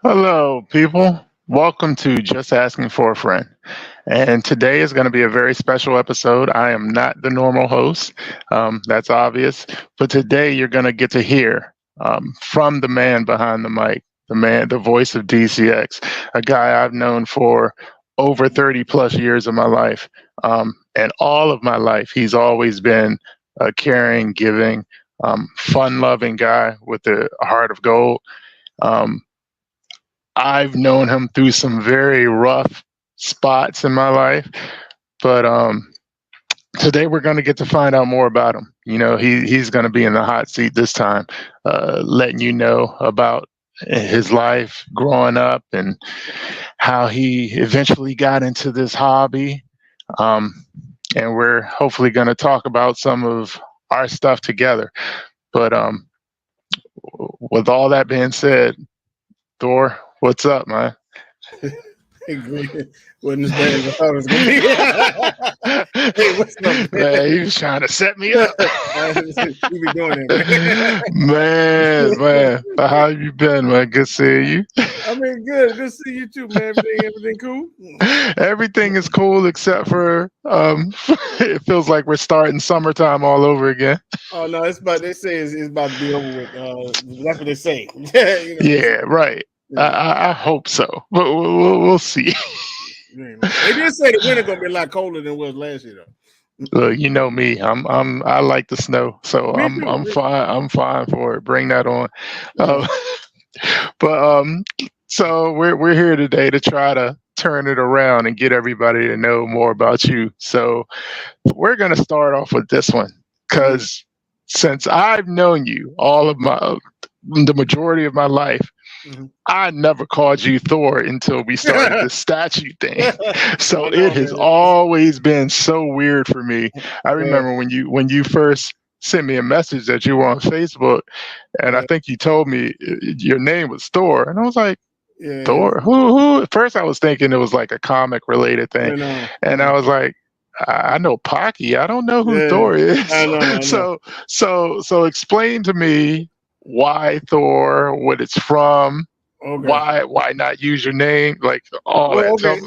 Hello, people. Welcome to Just Asking for a Friend. And today is going to be a very special episode. I am not the normal host. That's obvious. But today you're going to get to hear from the man behind the mic, the voice of DCX, a guy I've known for over 30 plus years of my life. And all of my life, he's always been a caring, giving, fun loving guy with a heart of gold. Um, I've known him through some very rough spots in my life, but today we're going to get to find out more about him. You know, he's going to be in the hot seat this time, letting you know about his life growing up and how he eventually got into this hobby. Um, and we're hopefully going to talk about some of our stuff together. But with all that being said, Thor, what's up, man? Wasn't as bad as I thought it was gonna be. Hey, what's up, man? Man, he was trying to set me up. You be doing that, man. How you been, man? Good seeing you. I mean, good. Good to see you too, man. Everything cool? Everything is cool except for it feels like we're starting summertime all over again. Oh no, it's about they say it's about to be over with. That's what they say. Yeah, right. I hope so, but we'll see. They did say the winter gonna be a lot colder than it was last year, though. Look, you know me. I like the snow, so I'm fine. I'm fine for it. Bring that on. But so we're here today to try to turn it around and get everybody to know more about you. So we're gonna start off with this one because since I've known you the majority of my life. Mm-hmm. I never called you Thor until we started the statue thing. So it has always been so weird for me. I remember when you first sent me a message that you were on Facebook, and I think you told me your name was Thor, and I was like, Thor? Who? At first I was thinking it was like a comic related thing, and I was like, I know Pocky. I don't know who Thor is. I know. So explain to me why Thor, what it's from, why not use your name, like all that. Okay,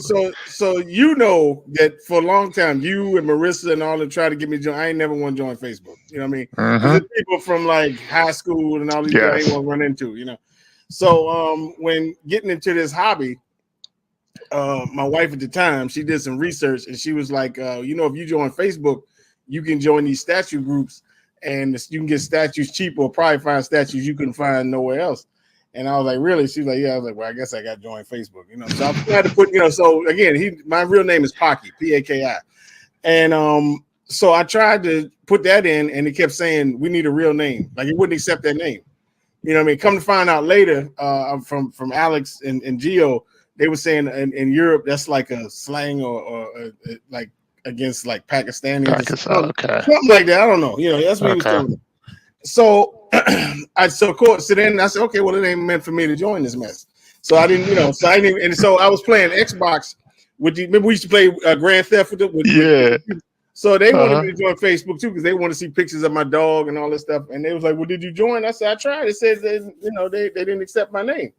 so you know that for a long time, you and Marissa and all that try to get me to join. I ain't never want to join Facebook. You know what I mean? There's people from like high school and all these people I ain't want to run into. You know, so when getting into this hobby, my wife at the time, she did some research and she was like, if you join Facebook, you can join these statue groups. And you can get statues cheap or probably find statues you can find nowhere else. And I was like, really? She was like, yeah. I was like, well, I guess I got to join Facebook, So I had to put, so again, my real name is Pocky, P-A-K-I. And so I tried to put that in and it kept saying, we need a real name. Like it wouldn't accept that name. You know what I mean? Come to find out later from Alex and Gio, they were saying in Europe, that's like a slang or like, against like Pakistani, something like that. I don't know. That's what he was telling me. So so then I said, okay, well, it ain't meant for me to join this mess. So I didn't, and so I was playing Xbox with remember we used to play Grand Theft with so they wanted me to join Facebook too because they want to see pictures of my dog and all this stuff. And they was like, well, did you join? I said, I tried. It says they didn't accept my name.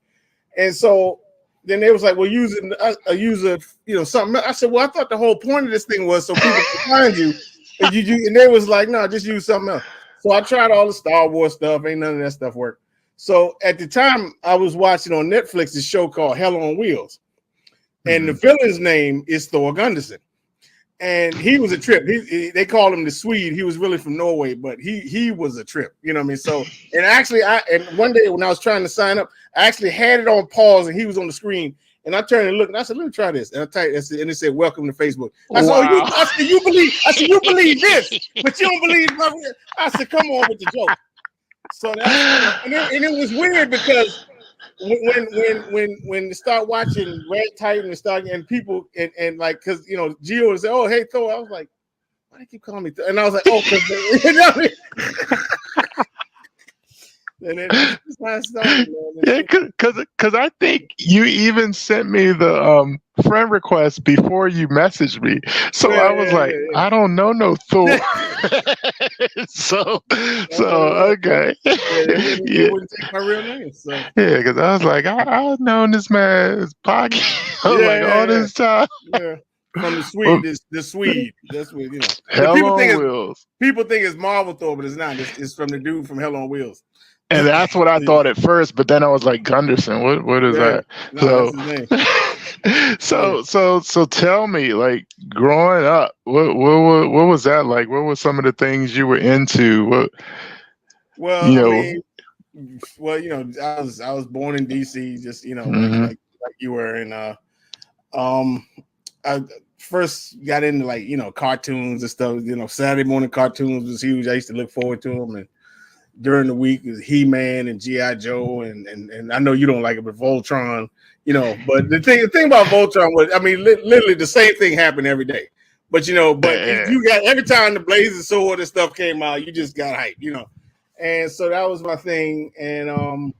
And so then they was like, well, use something else. I said, well, I thought the whole point of this thing was so people can find you. And they was like, no, just use something else. So I tried all the Star Wars stuff. Ain't none of that stuff work. So at the time, I was watching on Netflix this show called Hell on Wheels. And the villain's name is Thor Gunderson. And he was a trip. They called him the Swede. He was really from Norway, but he was a trip. You know what I mean? So, and actually, one day when I was trying to sign up, I actually had it on pause and he was on the screen. And I turned and looked and I said, let me try this. And I typed and it said, welcome to Facebook. I said, you believe this, but you don't believe my. I said, come on with the joke. So and it was weird because when they start watching Red Titan and people and like because Gio would say, oh hey Thor, I was like, why do you keep calling me Thor? And I was like, oh, because And then that's how it started, man. Yeah, because I think you even sent me the friend request before you messaged me. So I was like, I don't know no Thor. so okay. They wouldn't take my real name. So yeah, because I was like, I've known this man's podcast all this time. Yeah. From the Swede, the Swede. That's what you know. Hell on Wheels. People think it's Marvel Thor, but it's not. It's from the dude from Hell on Wheels. And that's what I thought at first, but then I was like, Gunderson, what is that? No, that's his name. So tell me, like growing up, what was that like? What were some of the things you were into? I was born in DC, just like you were, and I first got into like cartoons and stuff. Saturday morning cartoons was huge. I used to look forward to them, and during the week is He-Man and G.I. Joe, and I know you don't like it, but Voltron, but the thing about Voltron was, I mean, literally the same thing happened every day. But you got every time the Blazing Sword and stuff came out, you just got hype, And so that was my thing. And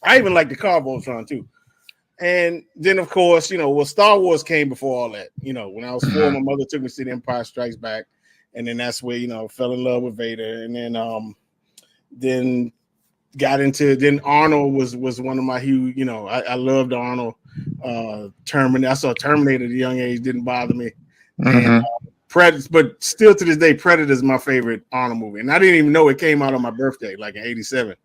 I even liked the car Voltron too. And then of course, Star Wars came before all that. When I was 4, my mother took me to see The Empire Strikes Back, and then that's where I fell in love with Vader. And then got into Arnold was one of my huge, I loved Arnold. Terminator. I saw Terminator at a young age, didn't bother me. And Predator, but still to this day, Predator is my favorite Arnold movie. And I didn't even know it came out on my birthday, like in '87.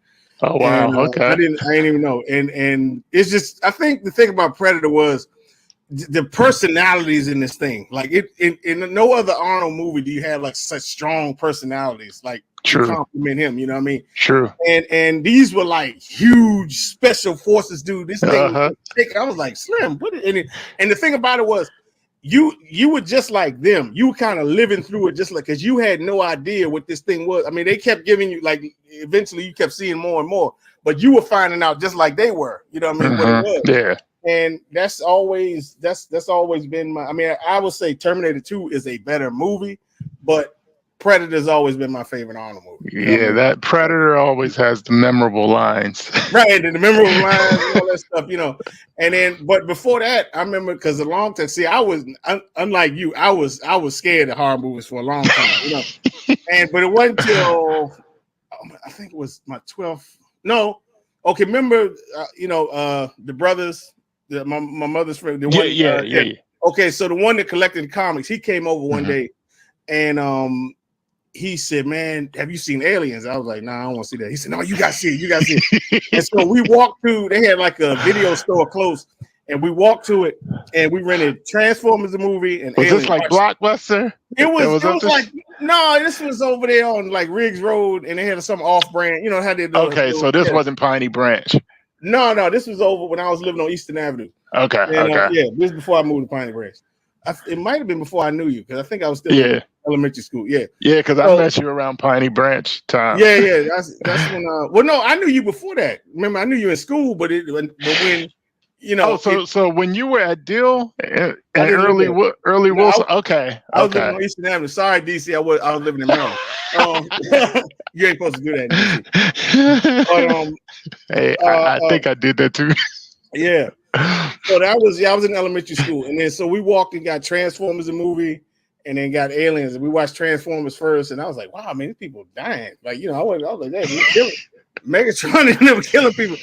Oh wow, and, okay. I didn't even know. And it's just, I think the thing about Predator was the personalities in this thing. Like in no other Arnold movie do you have like such strong personalities, like to compliment him, you know what I mean? True. And these were like huge special forces, dude. This thing was thick. I was like, Slim, put it in it. And the thing about it was you were just like them. You were kind of living through it just like, because you had no idea what this thing was. I mean, they kept giving you, like, eventually you kept seeing more and more, but you were finding out just like they were, you know what I mean? What it was. Yeah. And that's always been my, I mean, I would say Terminator 2 is a better movie, but Predator's always been my favorite Arnold movie. Yeah, that Predator always has the memorable lines. Right, the memorable lines and all that stuff, And then, but before that, I remember, because a long time, see, I was, unlike you, I was scared of horror movies for a long time, but it wasn't until, I think it was my 12th, no, okay, remember, the brothers, my mother's friend, the one, yeah. Okay, so the one that collected the comics, he came over one day, and he said, "Man, have you seen Aliens?" I was like, "Nah, I don't want to see that." He said, "No, you got to see it. You got to see it." And so we walked through. They had like a video store close, and we walked to it, and we rented Transformers the movie and was Aliens. this like Blockbuster? It was like, no, this was over there on like Riggs Road, and they had some off-brand. How they do. Okay, so this wasn't Piney Branch. No, this was over when I was living on Eastern Avenue. Okay, and, this was before I moved to Piney Branch. It might have been before I knew you, because I think I was still in elementary school. Yeah, because I met you around Piney Branch time. Yeah. That's when. Well, no, I knew you before that. Remember, I knew you in school, but when So when you were at Dill and early Wilson, okay. I was living on Eastern Avenue. Sorry, DC, I was living in Maryland. You ain't supposed to do that, DC. But hey, I think I did that too. Yeah. So I was in elementary school, and then so we walked and got Transformers the movie, and then got Aliens, and we watched Transformers first, and I was like, wow, man, these people dying. Like, I was like, hey, Megatron and them killing people,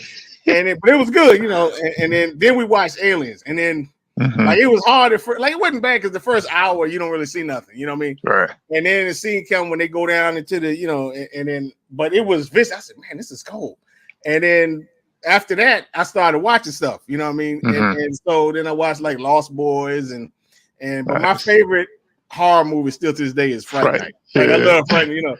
but it was good, and then we watched Aliens, and then like it was hard at first, like it wasn't bad because the first hour you don't really see nothing, you know what I mean? Right. And then the scene come when they go down into the, and then but it was vicious. I said, man, this is cold. And then after that, I started watching stuff, you know what I mean? And so then I watched like Lost Boys but my favorite horror movie still to this day is Fright Night. Like I love Fright Night,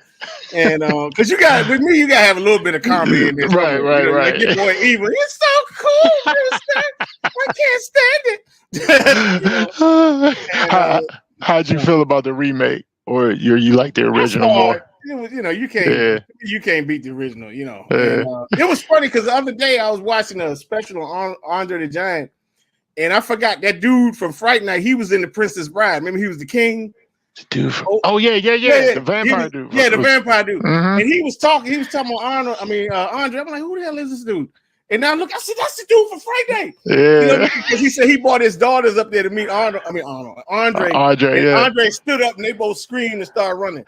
and because you got to have a little bit of comedy in this. Right. Like your boy Evil, it's so cool. I can't stand it. How'd you feel about the remake, or you like the original more? It was, you can't beat the original, And, it was funny because the other day I was watching a special on Andre the Giant, and I forgot that dude from Fright Night. He was in The Princess Bride. Remember, he was the king. Dude. Oh yeah. The vampire dude. Yeah, the vampire dude. Mm-hmm. And he was talking about Arnold. Andre. I'm like, who the hell is this dude? And now look, I said, that's the dude for Friday. Yeah. You know, because he said he brought his daughters up there to meet Andre. Andre. Andre stood up and they both screamed and started running.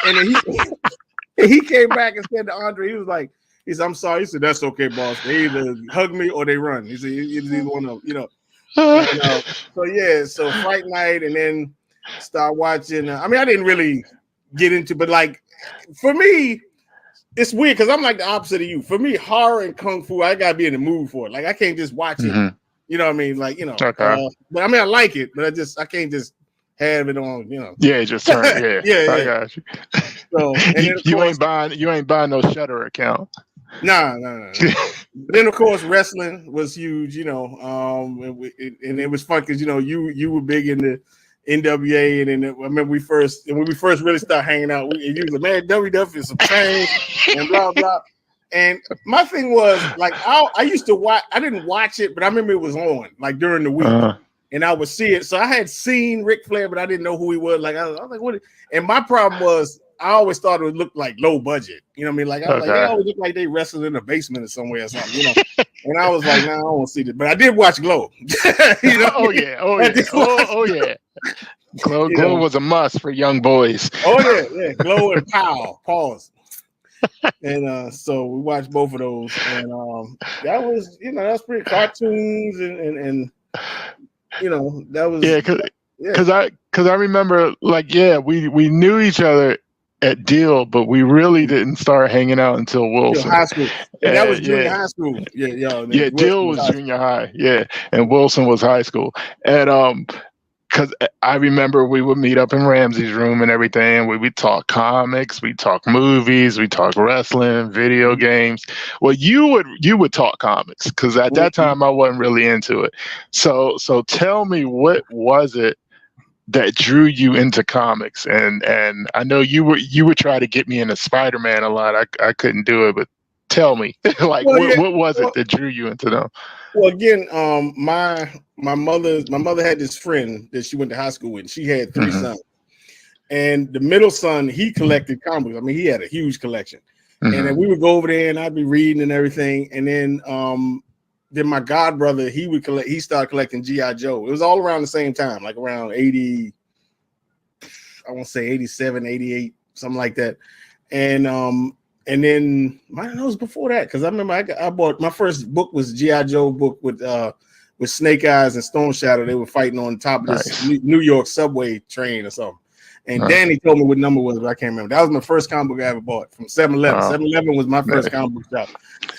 And then he came back and said to Andre, he said, I'm sorry. He said, that's okay, boss. They either hug me or they run. He said, it's either one of them, you know. So Fright Night, and then start watching. I didn't really get into, but like for me, it's weird because I'm like the opposite of you. For me, horror and kung fu, I gotta be in the mood for it. Like I can't just watch it. You know what I mean? Like Okay. But I like it, but I can't just have it on. You know? Yeah, just turn. Yeah, yeah. I got you. So and you ain't buying no Shudder account. No. Then of course wrestling was huge. You know, and it was fun because you were big in the NWA, and then I remember when we first really started hanging out, and you was like, man, WWF is some pain and blah blah. And my thing was like I used to watch. I didn't watch it, but I remember it was on like during the week, and I would see it. So I had seen Ric Flair, but I didn't know who he was. Like I was like, what? And my problem was I always thought it would look like low budget. You know what I mean? Like I was like, they always look like they wrestled in a basement or somewhere or something. You know. And I was like, nah, I don't want to see this. But I did watch Glow. You know? Oh yeah. Glow was a must for young boys. Oh yeah. Glow and Pow. Pause. And so we watched both of those, and that was that's pretty cartoons and that was because I remember like we knew each other at Deal, but we really didn't start hanging out until Wilson. High school. And that was junior high school. Yeah, Deal was junior high. Yeah, and Wilson was high school. And because I remember we would meet up in Ramsey's room and everything. We would talk comics, we talk movies, we talk wrestling, video games. Well, you would talk comics because at that time I wasn't really into it. So tell me, what was it that drew you into comics? And I know you would try to get me into Spider-Man a lot. I couldn't do it, but tell me, like, what was it that drew you into them? Well, again, my mother had this friend that she went to high school with. She had 3 sons, and the middle son, he collected comics. I mean, he had a huge collection, and then we would go over there, and I'd be reading and everything. And then my god brother, he started collecting G.I. Joe. It was all around the same time, like around 80, I want to say 87, 88, something like that. And then I don't know, it was before that, because I remember I bought my first book was G.I. Joe book with Snake Eyes and Stone Shadow. They were fighting on top of this New York subway train or something. And Danny told me what number it was, but I can't remember. That was my first comic book I ever bought from 7-Eleven. 7-Eleven was my first comic book shop.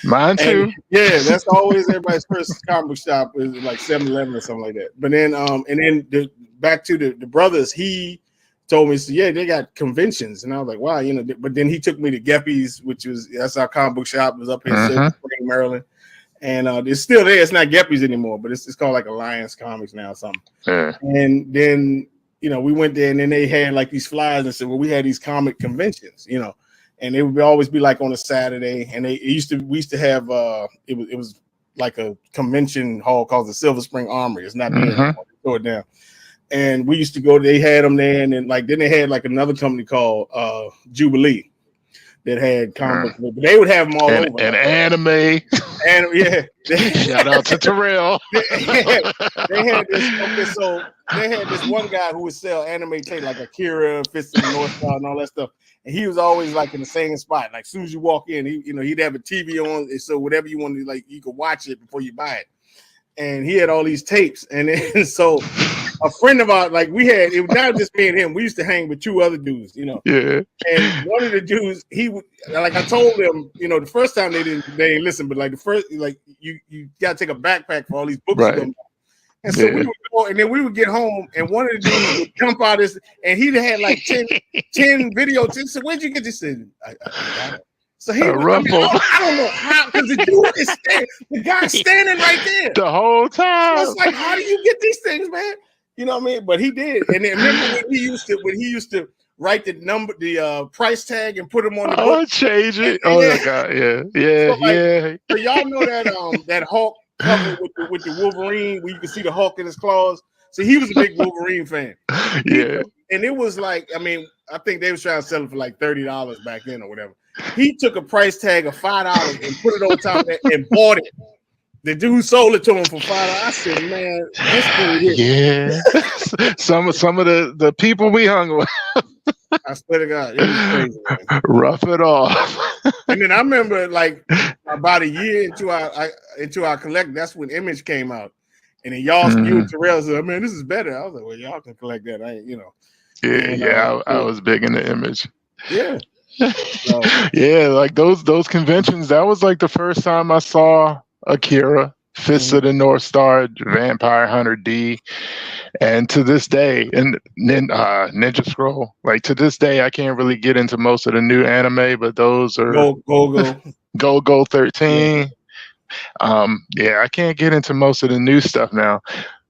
Mine too. And, yeah, that's always everybody's first comic book shop is like 7-Eleven or something like that. But then back to the brothers, he told me, so yeah, they got conventions, and I was like, wow, But then he took me to Geppies, that's our comic book shop. It was up here in Silver Spring, Maryland, and it's still there. It's not Geppies anymore, but it's called like Alliance Comics now or something. And then we went there, and then they had like these flyers and said, well, we had these comic conventions, and it would always be like on a Saturday, and we used to have it was like a convention hall called the Silver Spring Armory. It's not there anymore. They tore it down. And we used to go, they had them there, and then then they had like another company called Jubilee that had comic books. They would have them all over. And anime. Shout out to Terrell. They had this one guy who would sell anime tape like Akira, Fist of the North Star, and all that stuff. And he was always like in the same spot. Like as soon as you walk in, he'd have a TV on, so whatever you wanted, like you could watch it before you buy it. And he had all these tapes, and then so a friend of ours, like it was not just me and him. We used to hang with 2 other dudes, Yeah. And one of the dudes, I told them, the first time they didn't listen, but like the first, like you gotta take a backpack for all these books. Right. And so we would go, and then we would get home, and one of the dudes would jump out and he'd had like 10 video tapes. So where'd you get this in? I got it. So he, I don't know how, because the guy's standing right there the whole time. So I was like, how do you get these things, man? You know what I mean? But he did. And then remember when he used to write the price tag and put them on the book? Change it. My God, yeah. So y'all know that Hulk cover with the Wolverine where you can see the Hulk in his claws. So he was a big Wolverine fan. Yeah. and it was like, I mean, I think they was trying to sell it for like $30 back then or whatever. He took a price tag of $5 and put it on top of that and bought it. The dude sold it to him for $5. I said, man, this dude here. Yeah. some of the people we hung with. I swear to God, it was crazy, man. Rough it off. And then I remember, like, about a year into our collect, that's when Image came out. And then y'all, you and Terrell said, man, this is better. I was like, well, y'all can collect that. I was big into Image. Yeah. So, yeah, like those conventions, that was like the first time I saw Akira, Fist of the North Star, Vampire Hunter D, and to this day, and then Ninja Scroll. Like to this day, I can't really get into most of the new anime, but those are Go 13. Yeah, I can't get into most of the new stuff now.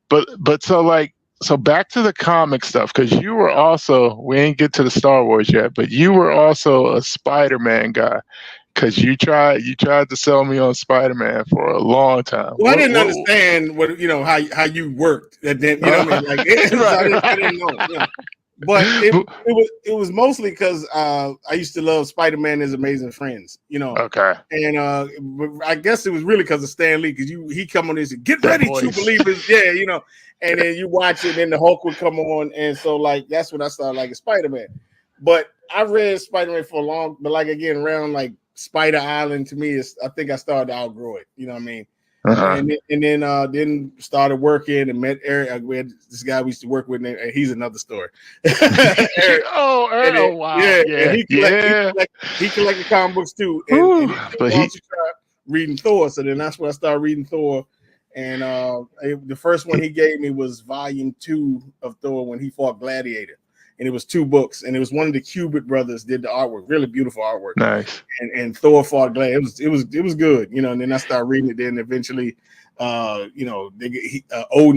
But so back to the comic stuff, because you were also, we ain't get to the Star Wars yet, but you were also a Spider-Man guy. Because you tried to sell me on Spider-Man for a long time. Well, I didn't understand how you worked. That then, you know what I mean? Like I didn't know. You know. But it was mostly because I used to love Spider-Man and His Amazing Friends. You know. Okay. And I guess it was really because of Stan Lee, because he come on and said, "Get ready, true believers." Yeah, you know. And then you watch it, and then the Hulk would come on, and so like that's when I started liking Spider-Man. But I read Spider-Man for a long, but like again around like Spider Island to me is, I think I started to outgrow it. You know what I mean? And then started working and met Eric. We had this guy we used to work with, and he's another story. Eric. Wow. Yeah. He collected comic books too. And he started reading Thor. So then that's when I started reading Thor. And the first one he gave me was volume 2 of Thor when he fought Gladiator. And it was 2 books, and it was one of the Kubert brothers did the artwork, really beautiful artwork. Nice. And Thor fought Glad. It was good, you know. And then I started reading it. Then eventually, Odin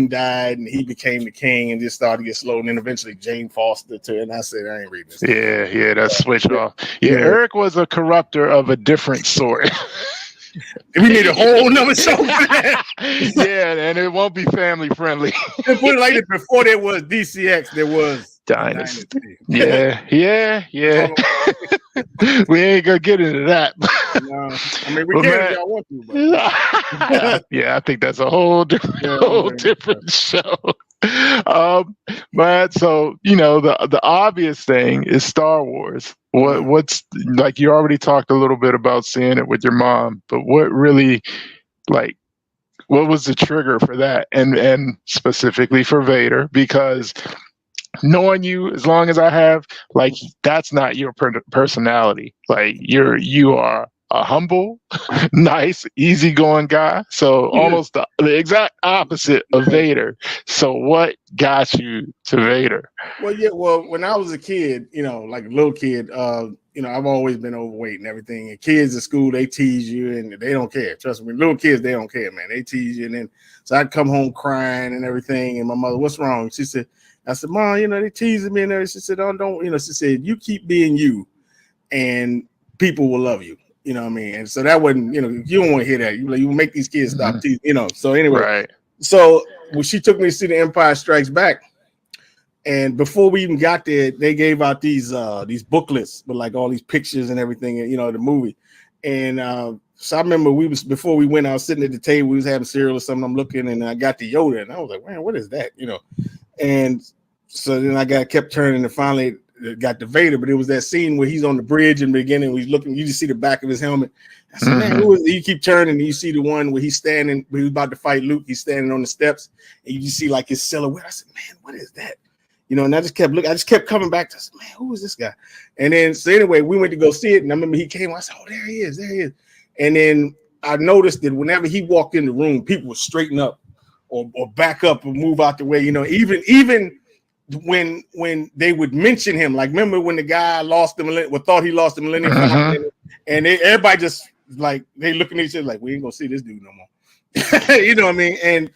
died, and he became the king, and just started to get slow. And then eventually, Jane Foster too. And I said, I ain't reading this. Yeah, that switched off. Yeah, Eric was a corrupter of a different sort. We need a whole nother show. Yeah, and it won't be family friendly. Put it like this: before there was DCX, there was Dynasty. Yeah. We ain't gonna get into that. No. I mean, we can if y'all want to. But. Yeah, I think that's a whole different show. But so the obvious thing is Star Wars. What's like, you already talked a little bit about seeing it with your mom, but what really, like, what was the trigger for that, and specifically for Vader? Because knowing you as long as I have, like, that's not your personality. Like you are a humble, nice, easygoing guy. So almost the exact opposite of Vader. So what got you to Vader? Well, when I was a kid, like a little kid, I've always been overweight and everything. And kids at school, they tease you and they don't care. Trust me, little kids, they don't care, man. They tease you. And then so I'd come home crying and everything. And my mother, what's wrong? She said, I said, Mom, they teasing me and everything. She said, don't, she said, you keep being you and people will love you. You know what I mean? And so that wasn't, you don't want to hear that. You make these kids stop teasing, So anyway, right. So when she took me to see The Empire Strikes Back, and before we even got there, they gave out these booklets with like all these pictures and everything, the movie. And so I remember before we went, I was sitting at the table, we was having cereal or something. I'm looking, and I got the Yoda, and I was like, man, what is that? And so then I kept turning, and finally got the Vader, but it was that scene where he's on the bridge in the beginning, he's looking, you just see the back of his helmet. I said, man, who is it? You keep turning, and you see the one where he's standing, where he's about to fight Luke, he's standing on the steps, and you just see like his silhouette. I said, man, what is that? And I just kept looking, I just kept coming back to, I said, man, who is this guy? And then, so anyway, we went to go see it, and I remember he came, I said, oh, there he is. And then I noticed that whenever he walked in the room, people would straighten up or back up and move out the way, even when they would mention him, like remember when the guy lost the millennium, thought he lost the Millennium Falcon, and everybody just like they looking at each other like we ain't gonna see this dude no more. You know what I mean? And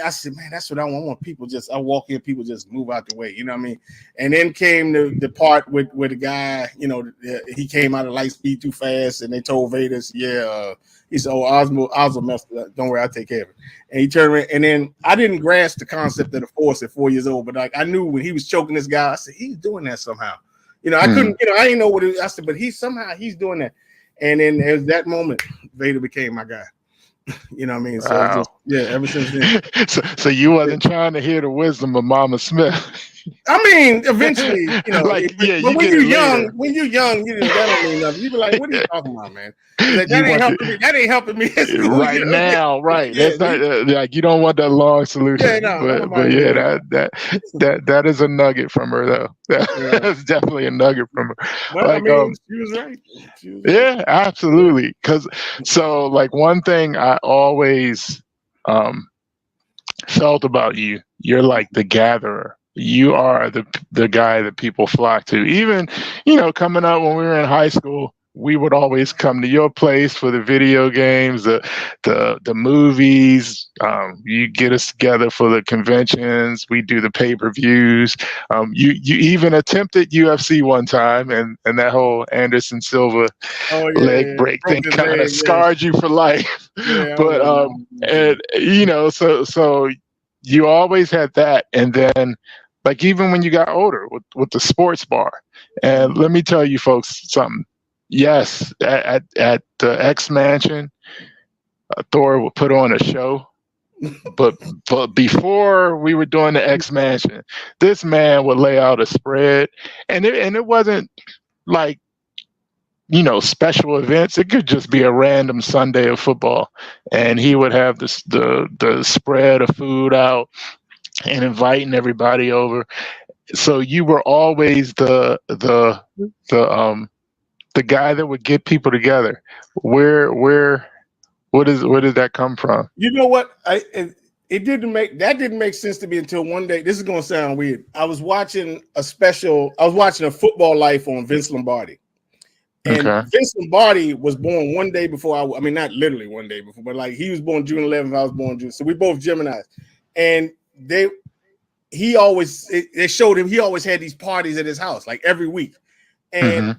I said, man, that's what I want. I want people I walk in, people just move out the way. You know what I mean? And then came the part with the guy, you know, he came out of light speed too fast, and they told Vader, he said, oh, Osmo messed up. Don't worry, I'll take care of it. And he turned around, and then I didn't grasp the concept of the Force at 4 years old, but like I knew when he was choking this guy, I said, he's doing that somehow. You know, I couldn't, you know, I didn't know what I said, but he's doing that. And then at that moment, Vader became my guy. You know what I mean? So wow. ever since then. so you wasn't trying to hear the wisdom of Mama Smith. I mean, eventually, you know, like, but when you're young, you know, that don't mean nothing. You be like, what are you talking about, man? Like, that ain't helping me. Right you know? Now, right. Yeah, that's not like you don't want that long solution. Yeah, no, but yeah, that is a nugget from her though. That's definitely a nugget from her. But like, I mean, she was right. Yeah, absolutely. Because so like one thing I always felt about you, you're like the gatherer. You are the guy that people flock to. Even, you know, coming up when we were in high school, we would always come to your place for the video games, the movies. You get us together for the conventions. We do the pay-per-views. You even attempted UFC one time, and that whole Anderson Silva leg break thing kind of scarred you for life. Yeah, but and you know, so you always had that, and then like even when you got older with the sports bar. And let me tell you folks something. Yes, at the X Mansion, Thor would put on a show, but before we were doing the X Mansion, this man would lay out a spread, and it wasn't like, you know, special events. It could just be a random Sunday of football, and he would have the spread of food out and inviting everybody over. So you were always the guy that would get people together. Where did that come from? You know what? It didn't make sense to me until one day. This is going to sound weird. I was watching a Football Life on Vince Lombardi. And Vince Lombardi was born one day before I mean, not literally one day before, but like he was born June 11th, I was born June. So we both Geminis. And they showed him, he always had these parties at his house, like every week. And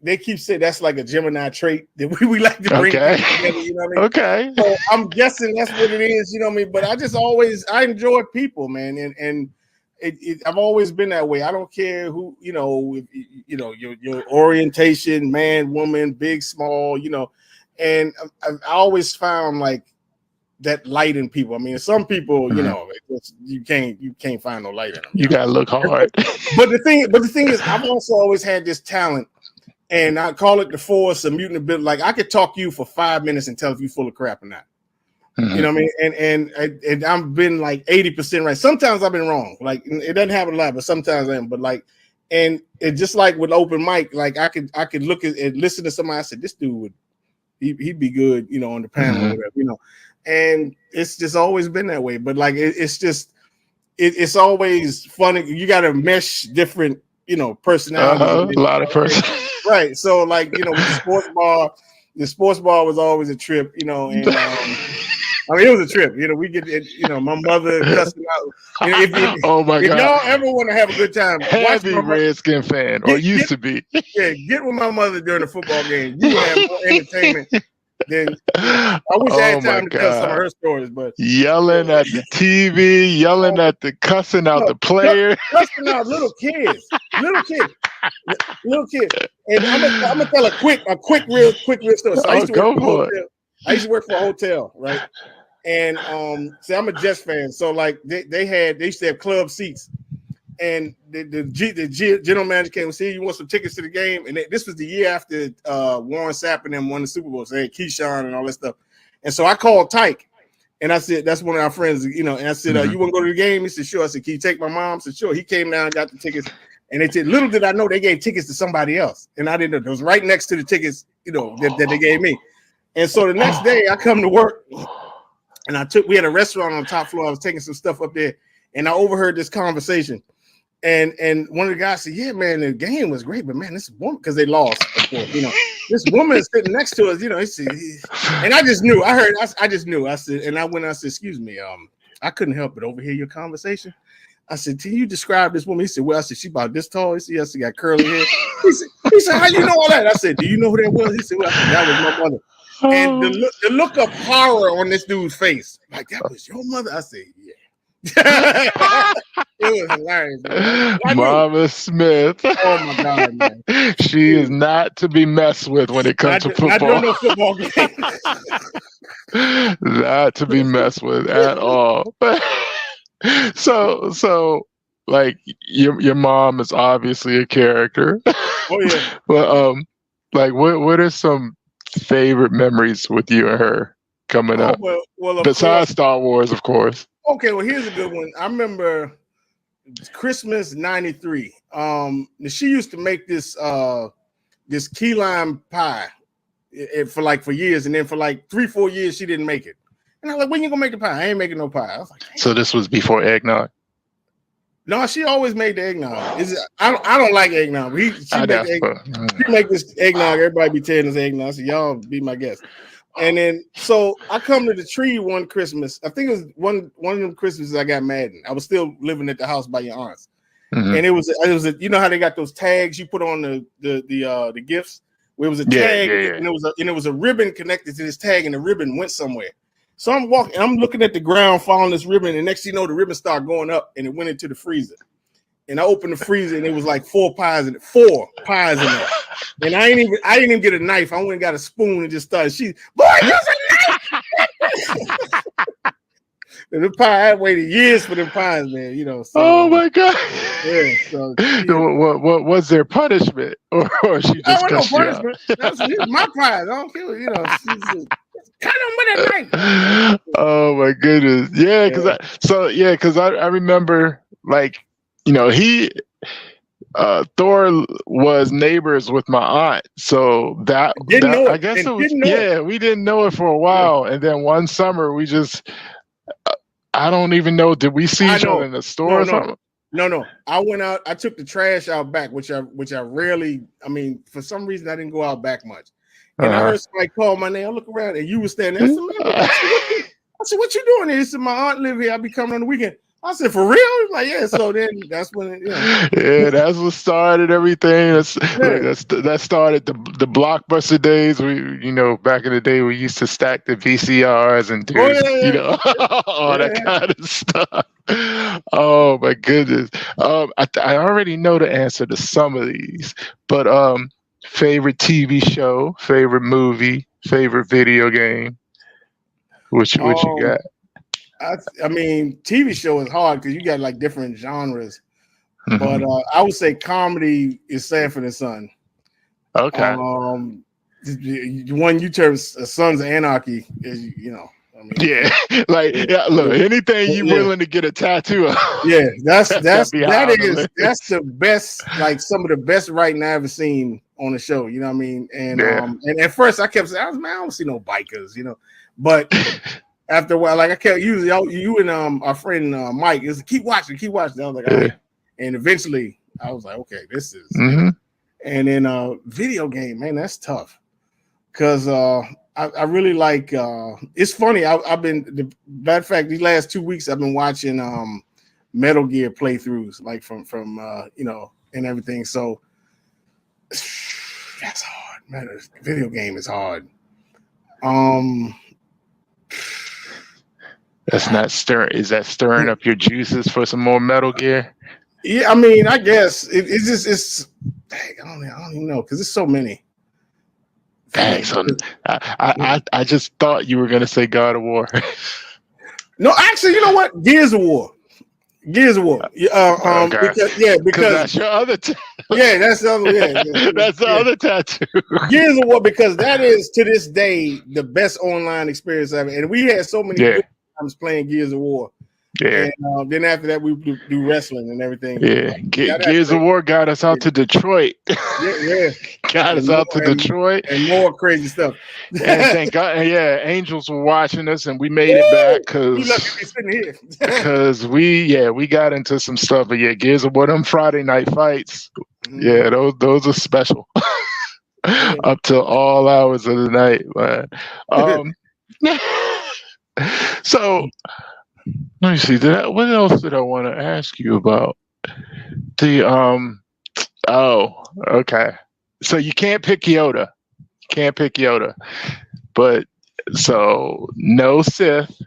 they keep saying that's like a Gemini trait that we like to bring people together, you know what I mean? Okay. So I'm guessing that's what it is, you know what I mean? But I enjoy people, man. And I've always been that way. I don't care who, you know, your orientation, man, woman, big, small, you know. And I always found like that light in people. I mean, some people, you know, you can't find no light in them. You gotta look hard. But the thing is, I've also always had this talent, and I call it the Force, a mutant ability. Like I could talk to you for 5 minutes and tell if you're full of crap or not. You know what I mean? And I've been like 80% right. Sometimes I've been wrong. Like it doesn't happen a lot, but sometimes I am. But like, and it just like with open mic, like I could look at and listen to somebody. I said, this dude he'd be good, you know, on the panel or whatever, you know. And it's just always been that way. But like it's always funny. You got to mesh different, you know, personalities. A lot of person. Right. So like, you know, with the sports bar was always a trip, you know, and I mean, it was a trip. You know, we get, you know, my mother cussing out. You know, God! If y'all ever want to have a good time, heavy Redskin fan, or used to be. Yeah, get with my mother during the football game. You will have more entertainment than. I wish I had time to tell some of her stories, but yelling at the TV, yelling at the cussing out the players, cussing out little kids. And I'm gonna tell a quick real story. So I used to work for a hotel, right? And see, I'm a Jets fan, so like they used to have club seats, and the general manager came and said, "You want some tickets to the game?" And this was the year after Warren Sapp and them won the Super Bowl. So they had Keyshawn and all that stuff. And so I called Tyke, and I said, "That's one of our friends, you know." And I said, "You want to go to the game?" He said, "Sure." I said, "Can you take my mom?" I said, "Sure." He came down and got the tickets. And they said, little did I know they gave tickets to somebody else, and I didn't know. It was right next to the tickets, you know, that they gave me. And so the next day I come to work, and we had a restaurant on the top floor. I was taking some stuff up there, and I overheard this conversation. And one of the guys said, "Yeah, man, the game was great, but man, this woman, because they lost, of course, this woman is sitting next to us, and I just knew. I just knew. I said, and I went. I said, "Excuse me, I couldn't help but overhear your conversation." I said, "Can you describe this woman?" He said, "Well," I said, "She about this tall." He said, "Yes, she got curly hair." He said, "How you know all that?" I said, "Do you know who that was?" He said, "Well," I said, "That was my mother." And the look of horror on this dude's face, like, "That was your mother?" I said, "Yeah." It was hilarious, man. Mama Smith. Oh my God, man. She is not to be messed with when it comes to football. Not doing no football game. Not to be messed with at all. So like your mom is obviously a character. Oh yeah. But like what are some favorite memories with you and her coming up? Well, besides Star Wars, of course. Okay, well, here's a good one. I remember Christmas '93. She used to make this key lime pie for years, and then for like 3-4 years she didn't make it. And I'm like, "When you gonna make the pie?" "I ain't making no pie." I was like, "Dang." So this was before eggnog? No, she always made the eggnog. I don't like eggnog. She make this eggnog. Everybody be telling us eggnog. I said, "Y'all be my guest." And then, so I come to the tree one Christmas. I think it was one of them Christmases I got Madden. I was still living at the house by your aunts, and it was you know how they got those tags you put on the gifts. Where it was a tag, and it was a ribbon connected to this tag, and the ribbon went somewhere. So I'm walking, I'm looking at the ground, following this ribbon, and next thing you know, the ribbon started going up, and it went into the freezer. And I opened the freezer, and it was like 4 pies in it, 4 pies in it. And I didn't even get a knife. I went and got a spoon and just started. Boy, use a knife. And the pie, I waited years for them pies, man. So, oh my God. Yeah. So what was their punishment, or she just no punishment? That's my pies. I don't care. Cut them with a knife. Oh my goodness. Yeah, because I remember, like, Thor was neighbors with my aunt, so that I guess it was. Yeah, we didn't know it for a while, and then one summer we just. I don't even know. Did we see each other in the store or something? No. I went out. I took the trash out back, which I rarely. I mean, for some reason, I didn't go out back much. And I heard somebody call my name. I look around, and you were standing there. I said, "What you doing here?" He said, "My aunt live here. I be coming on the weekend." I said, "For real?" He was like, "Yeah." So then that's when, Yeah, that's what started everything. That started the Blockbuster days. We, back in the day, we used to stack the VCRs and do, all that kind of stuff. Oh my goodness. I already know the answer to some of these, but favorite TV show, favorite movie, favorite video game. What you got? I mean, TV show is hard because you got like different genres, but I would say comedy is Sanford and Son. Okay. The one you term Sons of Anarchy is, look, anything you willing to get a tattoo of. Yeah, that's the best, like some of the best writing I ever seen on the show. You know what I mean? And and at first I kept saying, "Man, I don't see no bikers," but. After a while, like I kept using you and our friend Mike is keep watching. I was like, all right. And eventually I was like, okay, this is. And then video game, man, that's tough because I really like. It's funny. I've been matter of fact, these last 2 weeks I've been watching Metal Gear playthroughs, like from and everything. So that's hard, man. Video game is hard. That's not stirring. Is that stirring up your juices for some more Metal Gear? Yeah, I mean, I guess it's. I don't even know because there's so many. Dang, so I just thought you were gonna say God of War. No, actually, you know what? Gears of War. Okay. Because that's your other. That's the other. Yeah, that's the other tattoo. Gears of War, because that is to this day the best online experience ever, and we had so many good times playing Gears of War. Yeah. And then after that, we do wrestling and everything. Yeah. Gears of War got us out to Detroit. Yeah. Got us out to Detroit. And more crazy stuff. And thank God, angels were watching us, and we made it back because we got into some stuff. But yeah, Gears of War, them Friday night fights, yeah, those are special. Up till all hours of the night, man. So let me see. What else did I want to ask you about? Okay. So you can't pick Yoda. But so no Sith.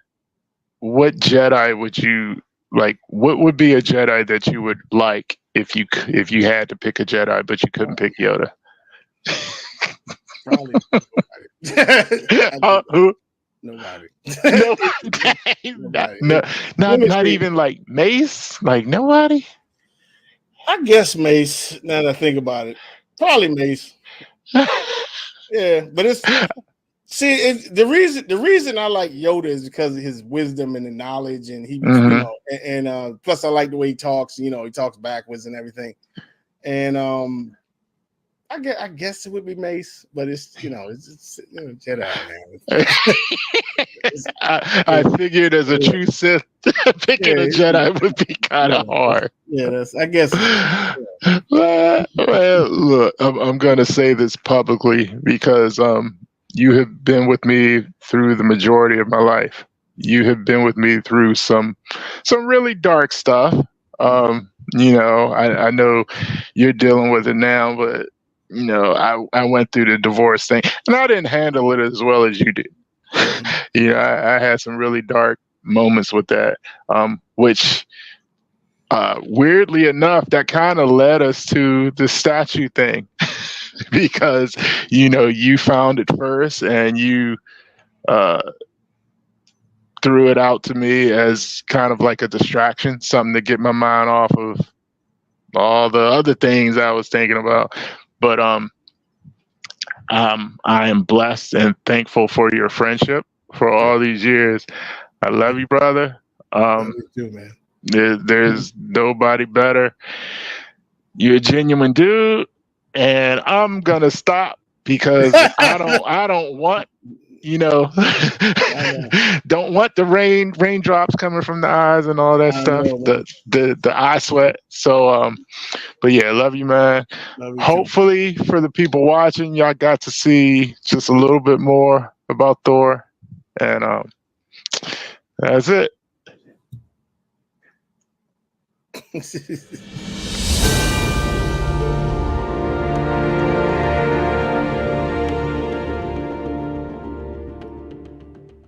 What Jedi would you like? What would be a Jedi that you would like if you had to pick a Jedi, but you couldn't pick Yoda? Probably who? Nobody. Not even like Mace. Like nobody. I guess Mace. Now that I think about it, probably Mace. Yeah, but the reason I like Yoda is because of his wisdom and the knowledge, and he, plus I like the way he talks. You know, he talks backwards and everything, and I guess it would be Mace, but it's Jedi, man. I figured as a true Sith, picking a Jedi would be kind of hard. Yeah, I guess. Well, look, I'm going to say this publicly because you have been with me through the majority of my life. You have been with me through some really dark stuff. I know you're dealing with it now, but I went through the divorce thing, and I didn't handle it as well as you did. I had some really dark moments with that, which weirdly enough, that kind of led us to the statue thing because, you found it first and you threw it out to me as kind of like a distraction, something to get my mind off of all the other things I was thinking about. But I am blessed and thankful for your friendship for all these years. I love you, brother. You too, man. There's nobody better. You're a genuine dude, and I'm gonna stop because I don't want don't want the raindrops coming from the eyes and all that stuff. The eye sweat. So but yeah, love you, man. Hopefully for the people watching, y'all got to see just a little bit more about Thor, and that's it.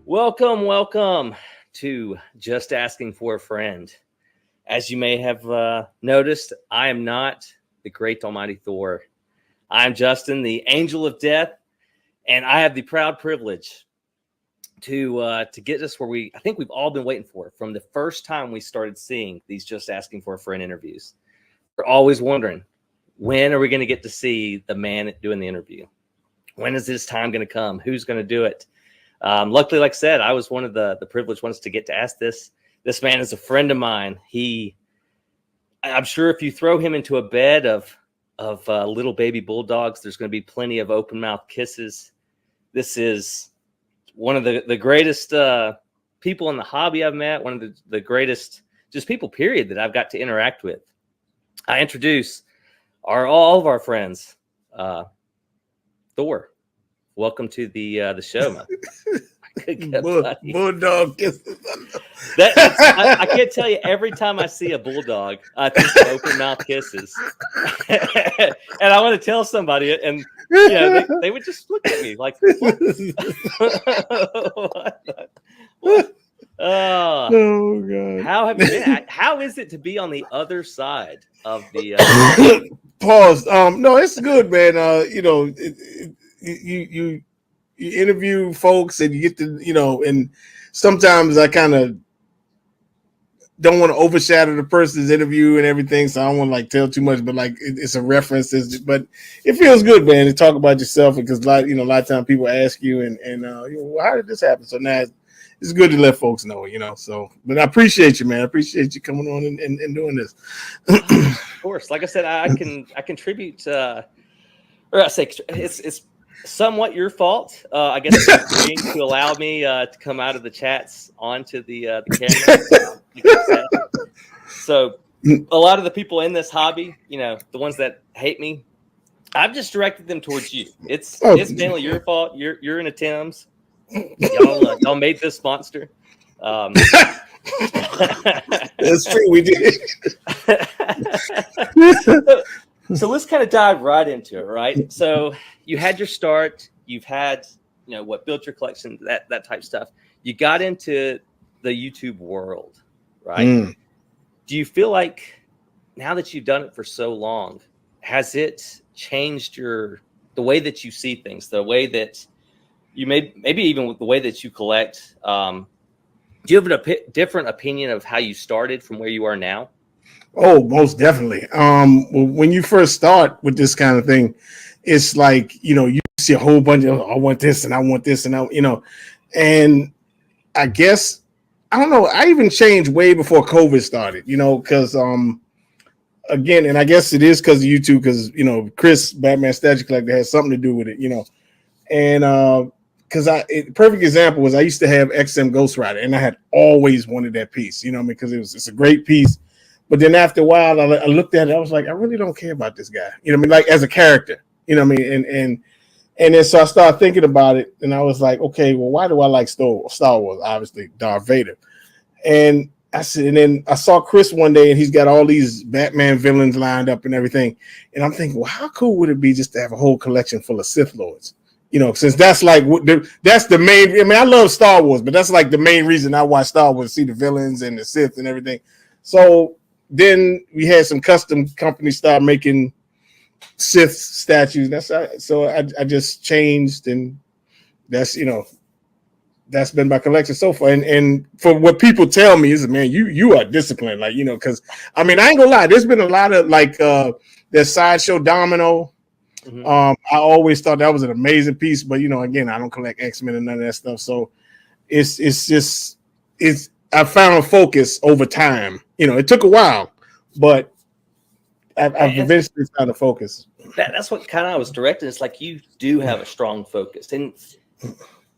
Welcome to Just Asking for a Friend. As you may have noticed, I am not the great almighty Thor. I'm Justin, the angel of death, and I have the proud privilege to get us where I think we've all been waiting for from the first time we started seeing these Just Asking for a Friend interviews. We're always wondering, when are we going to get to see the man doing the interview? When is this time going to come? Who's going to do it? Luckily, like I said, I was one of the privileged ones to get to ask this. This man is a friend of mine. I'm sure if you throw him into a bed of little baby bulldogs, there's going to be plenty of open mouth kisses. This is one of the greatest people in the hobby I've met. One of the greatest just people, period, that I've got to interact with. I introduce all of our friends, Thor. Welcome to the show, man. Bulldog kisses. I can't tell you. Every time I see a bulldog, I think of open mouth kisses, and I want to tell somebody, and they would just look at me like, "What?" What? Oh God! How have you been? How is it to be on the other side of the pause? No, it's good, man. You interview folks and you get to, and sometimes I kind of don't want to overshadow the person's interview and everything, so I don't want to tell too much, but it's a reference. But it feels good, man, to talk about yourself, because a lot of times people ask you and how did this happen? So now it's good to let folks know, you know. So, but I appreciate you, man. I appreciate you coming on and doing this. Of course, like I said, I contribute. Or I say it's somewhat your fault. I guess to allow me to come out of the chats onto the camera. So a lot of the people in this hobby, you know, the ones that hate me, I've just directed them towards you. It's mainly your fault. You're in a Tim's. Y'all made this monster. That's true. We did. So let's kind of dive right into it, right? So you had your start. You've had, you know, what built your collection, that type of stuff. You got into the YouTube world, right? Do you feel like now that you've done it for so long, has it changed the way that you see things, the way that you maybe even with the way that you collect? Do you have a different opinion of how you started from where you are now? Oh, most definitely. When you first start with this kind of thing, it's like, you know, you see a whole bunch of, I want this and I want this and I, you know, and I guess, I don't know, I even changed way before COVID started, you know, because again, and I guess it is because of YouTube, because, you know, Chris, Batman Statue Collector, has something to do with it, you know, and because perfect example was I used to have XM Ghost Rider, and I had always wanted that piece, you know, because it's a great piece. But then after a while, I looked at it, I was like, I really don't care about this guy, you know what I mean, like as a character, you know what I mean, and then so I started thinking about it, and I was like, okay, well, why do I like Star Wars? Obviously, Darth Vader. And I said, and then I saw Chris one day, and he's got all these Batman villains lined up and everything, and I'm thinking, well, how cool would it be just to have a whole collection full of Sith Lords? You know, since that's like that's the main. I mean, I love Star Wars, but that's like the main reason I watch Star Wars, to see the villains and the Sith and everything. So then we had some custom companies start making Sith statues. So I just changed, and that's, you know, that's been my collection so far. And for what people tell me is, man, you are disciplined, like, you know, because I mean, I ain't gonna lie, there's been a lot of like there's Sideshow Domino. I always thought that was an amazing piece, but, you know, again, I don't collect X-Men and none of that stuff. So it's I found a focus over time. You know, it took a while, but I've eventually found a focus. That's what kind of I was directing. It's like you do have a strong focus, and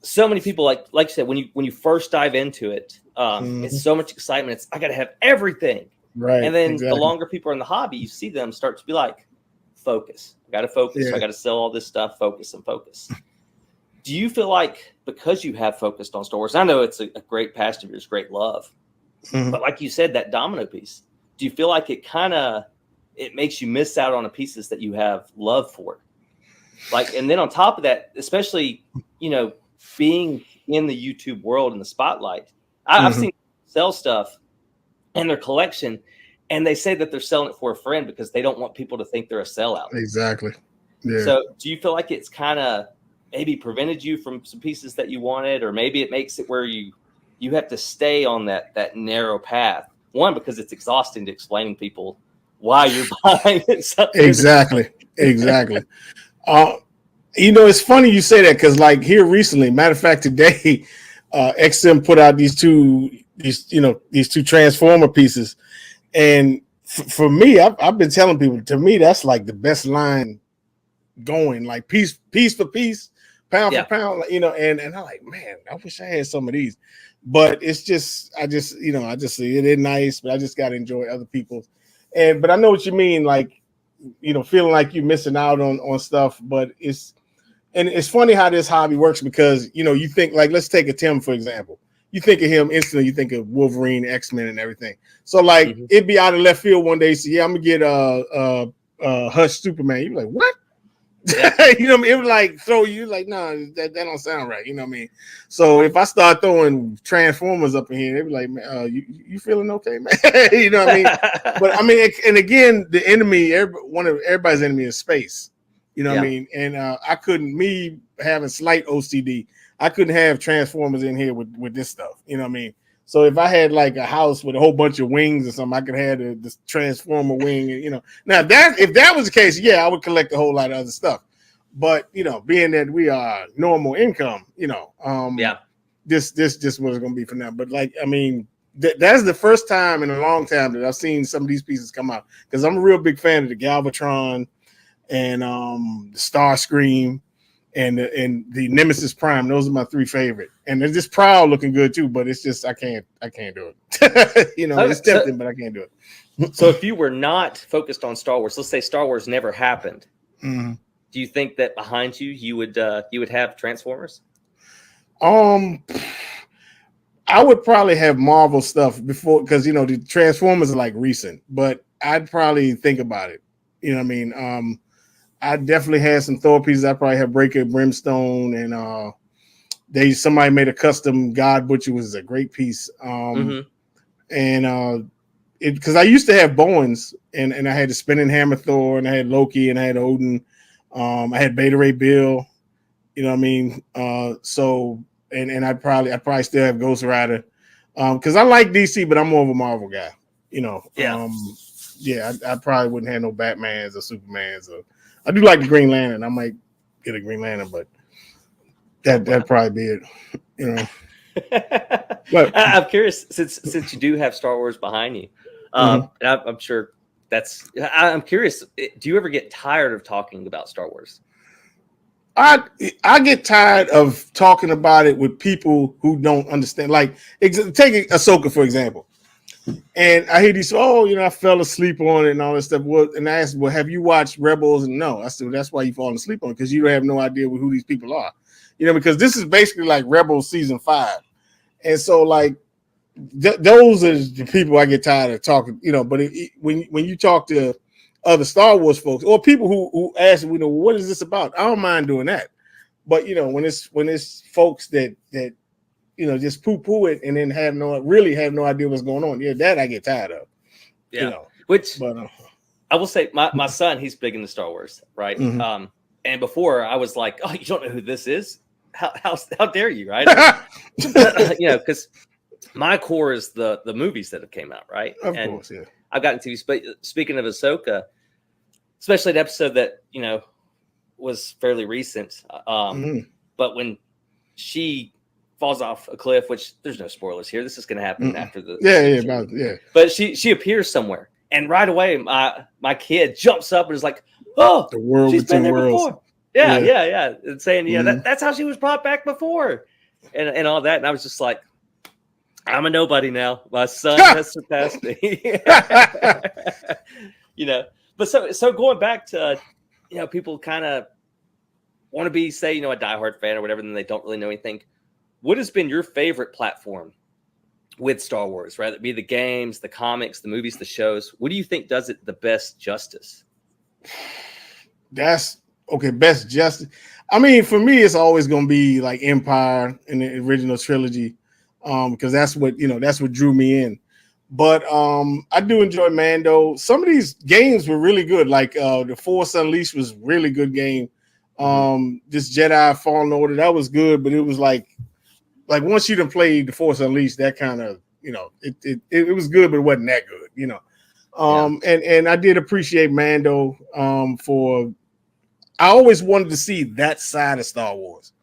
so many people, like you said, when you first dive into it, it's so much excitement. It's I got to have everything, right? And then the longer people are in the hobby, you see them start to be like, focus. I got to focus. I got to sell all this stuff. Focus. Do you feel like because you have focused on Star Wars, I know it's a great passion of yours, great love, but like you said, that domino piece, do you feel like it makes you miss out on the pieces that you have love for? Like, and then on top of that, especially, you know, being in the YouTube world in the spotlight, I've seen sell stuff in their collection, and they say that they're selling it for a friend because they don't want people to think they're a sellout. Exactly. Yeah. So do you feel like it's kind of maybe prevented you from some pieces that you wanted, or maybe it makes it where you have to stay on that narrow path? One, because it's exhausting to explaining people why you're buying something. Exactly. You know, it's funny you say that, because like here recently, matter of fact, today, XM put out these two Transformer pieces. And for me, I've been telling people, to me, that's like the best line going, like piece for piece, pound for pound, you know, and I'm like, man, I wish I had some of these. But it's just, I just see it is nice, but I just got to enjoy other people's. But I know what you mean, like, you know, feeling like you're missing out on stuff. But it's funny how this hobby works, because, you know, you think, like, let's take a Tim, for example. You think of him instantly, you think of Wolverine, X-Men, and everything. So, like, it'd be out of left field one day. So, yeah, I'm gonna get Hush Superman. You're like, what? Yeah. You know what I mean? It would like throw you like, no, that don't sound right. You know what I mean? So if I start throwing Transformers up in here, they'd be like, man, you feeling okay, man? You know what I mean? But I mean, and again, the enemy, everybody's enemy is space. You know what I mean? And I couldn't, me having slight OCD, I couldn't have Transformers in here with this stuff. You know what I mean? So if I had like a house with a whole bunch of wings or something, I could have this Transformer wing. You know, now that if that was the case, yeah, I would collect a whole lot of other stuff. But you know, being that we are normal income, you know, this just what it's gonna be for now. But like, I mean, that's the first time in a long time that I've seen some of these pieces come out, because I'm a real big fan of the Galvatron and the Starscream and the Nemesis Prime. Those are my 3 favorite, and they're just Prowl looking good too. But it's just I can't do it. You know, okay, it's tempting, but I can't do it. So if you were not focused on Star Wars, let's say Star Wars never happened, mm-hmm. do you think that behind you would have Transformers? I would probably have Marvel stuff before, because you know the Transformers are like recent, but I'd probably think about it. You know what I mean? I definitely had some Thor pieces. I probably have Breaker, Brimstone, and somebody made a custom God Butcher, was a great piece. And because I used to have Bowens, and I had the Spinning Hammer Thor, and I had Loki, and I had Odin. I had Beta Ray Bill. You know what I mean? So. And I'd probably still have Ghost Rider, because I like DC, but I'm more of a Marvel guy. You know, I probably wouldn't have no Batmans or Supermans. Or I do like the Green Lantern. I might get a Green Lantern, but that'd probably be it. You know. But I'm curious, since you do have Star Wars behind you, and I'm sure I'm curious. Do you ever get tired of talking about Star Wars? I get tired of talking about it with people who don't understand. Like, take Ahsoka, for example. And I hear these, I fell asleep on it and all this stuff. And I asked, have you watched Rebels? And no. I said, well, that's why you falling asleep on it, because you have no idea who these people are. You know, because this is basically like Rebels season 5. And so, like, those are the people I get tired of talking, you know. But when you talk to other Star Wars folks or people who ask, you know, what is this about? I don't mind doing that. But you know, when it's folks that you know just poo-poo it and then have no idea what's going on, that I get tired of. Yeah. You know? But I will say my son, he's big into Star Wars, right? Mm-hmm. And before I was like, oh, you don't know who this is? How dare you, right? You know, because my core is the movies that have came out, right? Of course, yeah. I've gotten TV. But speaking of Ahsoka, especially an episode that, you know, was fairly recent. But when she falls off a cliff, which there's no spoilers here. This is going to happen after the yeah. But she appears somewhere, and right away my kid jumps up and is like, "Oh, the world she's been there before." Yeah. And saying, that's how she was brought back before, and all that. And I was just like, I'm a nobody now. My son has surpassed me. You know, but so going back to, you know, people kind of want to be, say, you know, a diehard fan or whatever, and they don't really know anything. What has been your favorite platform with Star Wars, rather it be the games, the comics, the movies, the shows? What do you think does it the best justice? Best justice. I mean, for me, it's always going to be like Empire in the original trilogy. Because that's what drew me in. But I do enjoy Mando. Some of these games were really good. Like the Force Unleashed was a really good game. This Jedi Fallen Order, that was good, but it was like once you done played the Force Unleashed, that kind of, you know, it was good, but it wasn't that good, you know. And I did appreciate Mando for. I always wanted to see that side of Star Wars,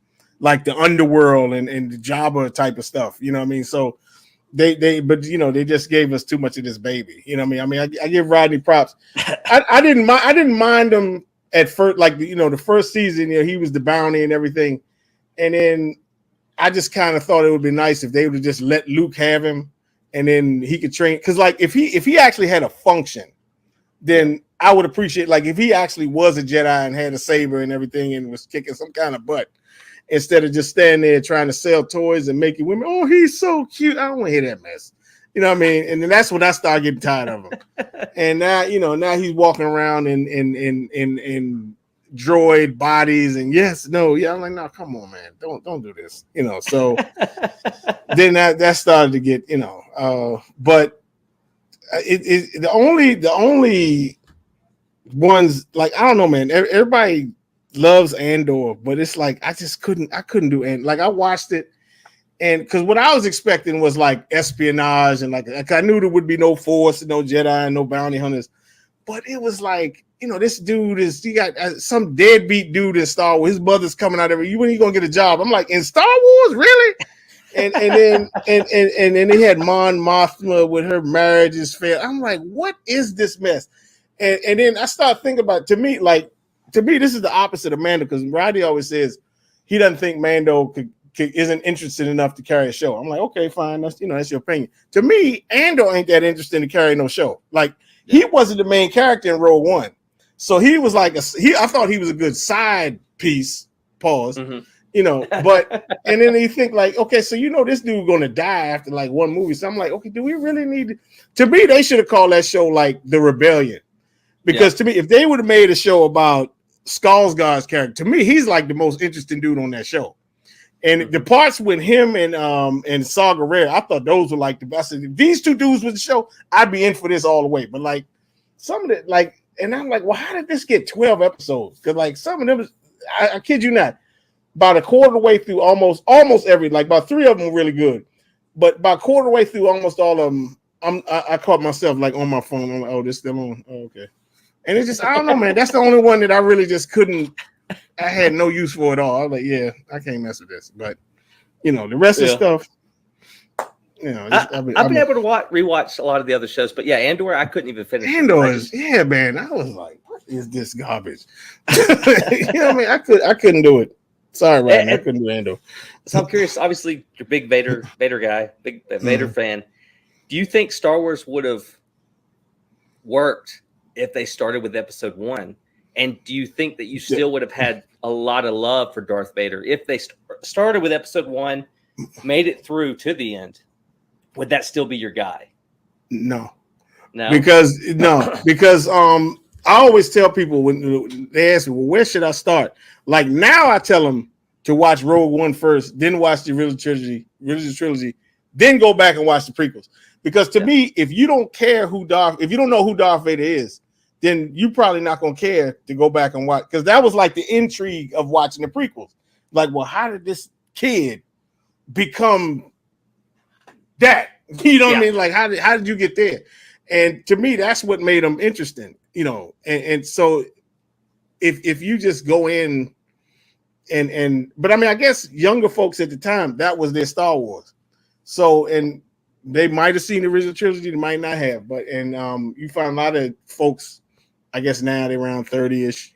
like the underworld and the Jabba type of stuff, you know what I mean? So but you know, they just gave us too much of this baby, you know what I mean? I give Rodney props. I didn't mind him at first, like, you know, the first season, you know, he was the bounty and everything, and then I just kind of thought it would be nice if they would just let Luke have him, and then he could train. Because like if he actually had a function, then I would appreciate, like, if he actually was a Jedi and had a saber and everything and was kicking some kind of butt, instead of just standing there trying to sell toys and making women, oh, he's so cute. I don't want to hear that mess. You know what I mean? And then that's when I started getting tired of him. And now, you know, now he's walking around in droid bodies and I'm like, no, come on, man. Don't do this. You know, so then that started to get, you know, but the only ones, like, I don't know, man. Everybody loves Andor, but it's like I couldn't do Andor. Like, I watched it, and because what I was expecting was like espionage and like I knew there would be no Force and no Jedi and no bounty hunters, but it was like, you know, this dude he got some deadbeat dude in Star Wars. His mother's coming out when are you gonna get a job? I'm like, in Star Wars, really? and then they had Mon Mothma with her marriages failed. I'm like, what is this mess? And then I start thinking about, to me, this is the opposite of Mando, because Rodney always says he doesn't think Mando isn't interested enough to carry a show. I'm like, okay, fine, that's your opinion. To me, Andor ain't that interested to carry no show. Like, he wasn't the main character in Rogue One, so he was like I thought he was a good side piece. Pause. But and then you think like, okay, so this dude gonna die after like one movie. So I'm like, okay, do we really need to me? They should have called that show like The Rebellion, because to me, if they would have made a show about Skarsgård's character, to me, he's like the most interesting dude on that show. And the parts with him and Saw Gerrera, I thought those were like the best. If these two dudes with the show, I'd be in for this all the way. But like some of it, like, and I'm like, well, how did this get 12 episodes? Because like some of them, I kid you not, about a quarter of the way through almost every, like about 3 of them were really good, but about a quarter of the way through almost all of them, I caught myself like on my phone. I'm like, oh, this still on? Oh, okay. And it's just, I don't know, man. That's the only one that I really just couldn't. I had no use for it all. I was like, yeah, I can't mess with this. But the rest of the stuff, I've been able to rewatch a lot of the other shows, but yeah, Andor, I couldn't even finish. Andor is, yeah, man. I was like, what is this garbage? I mean, I couldn't do it. Sorry, Ryan, I couldn't do Andor. So I'm curious. Obviously, you're a big Vader guy, big Vader fan. Do you think Star Wars would have worked if they started with Episode 1? And do you think that you still would have had a lot of love for Darth Vader if they started with Episode 1, made it through to the end? Would that still be your guy? No. Because I always tell people when they ask me, well, where should I start? Like now I tell them to watch Rogue One first, then watch the original trilogy, then go back and watch the prequels. Because to me, if you don't if you don't know who Darth Vader is, then you probably not going to care to go back and watch. Because that was like the intrigue of watching the prequels. Like, well, how did this kid become that? You know what I mean? Like, how did you get there? And to me, that's what made them interesting, And so if you just go in but I mean, I guess younger folks at the time, that was their Star Wars. So, and they might have seen the original trilogy, they might not have, but you find a lot of folks, I guess now they're around 30-ish,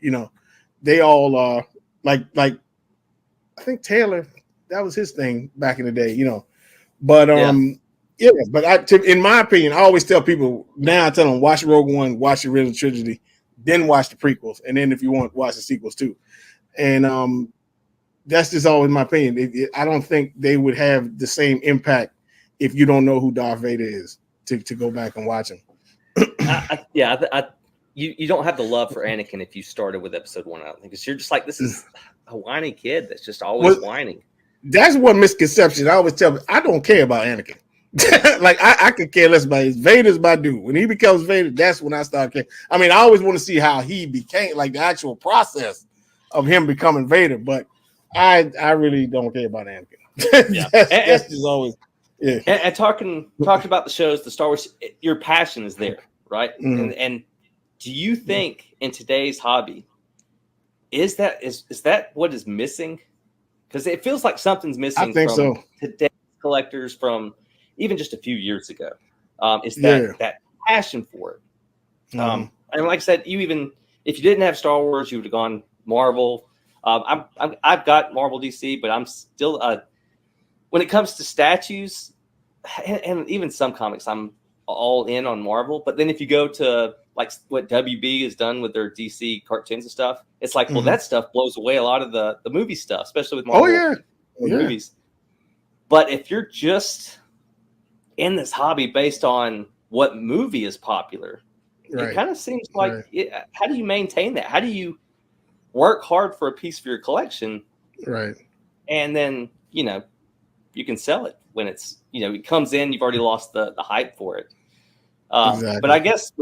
they all are like I think Taylor, that was his thing back in the day, But but in my opinion, I always tell people now, I tell them watch Rogue One, watch the original trilogy, then watch the prequels, and then if you want, watch the sequels too. And that's just always my opinion. I don't think they would have the same impact if you don't know who Darth Vader is to go back and watch him. You don't have the love for Anakin if you started with Episode 1. I don't think, because you're just like, this is a whiny kid that's just always whining. That's one misconception. I always tell them, I don't care about Anakin. Like I could care less about Vader's my dude. When he becomes Vader, that's when I start caring. I mean, I always want to see how he became, like the actual process of him becoming Vader, but I really don't care about Anakin. That's just always And talking about the shows, the Star Wars, your passion is there, right? Mm-hmm. And do you think in today's hobby is that what is missing? Because it feels like something's missing from today's collectors from even just a few years ago. Is that passion for it? And like I said, even if you didn't have Star Wars, you would have gone Marvel. I've got Marvel DC, but I'm still when it comes to statues and even some comics, I'm all in on Marvel. But then if you go to like what WB has done with their DC cartoons and stuff, it's like, well, that stuff blows away a lot of the movie stuff, especially with Marvel movies. But if you're just in this hobby based on what movie is popular, it kind of seems like how do you maintain that? How do you work hard for a piece for your collection, right? And then you can sell it when it's it comes in. You've already lost the hype for it. Exactly. But I guess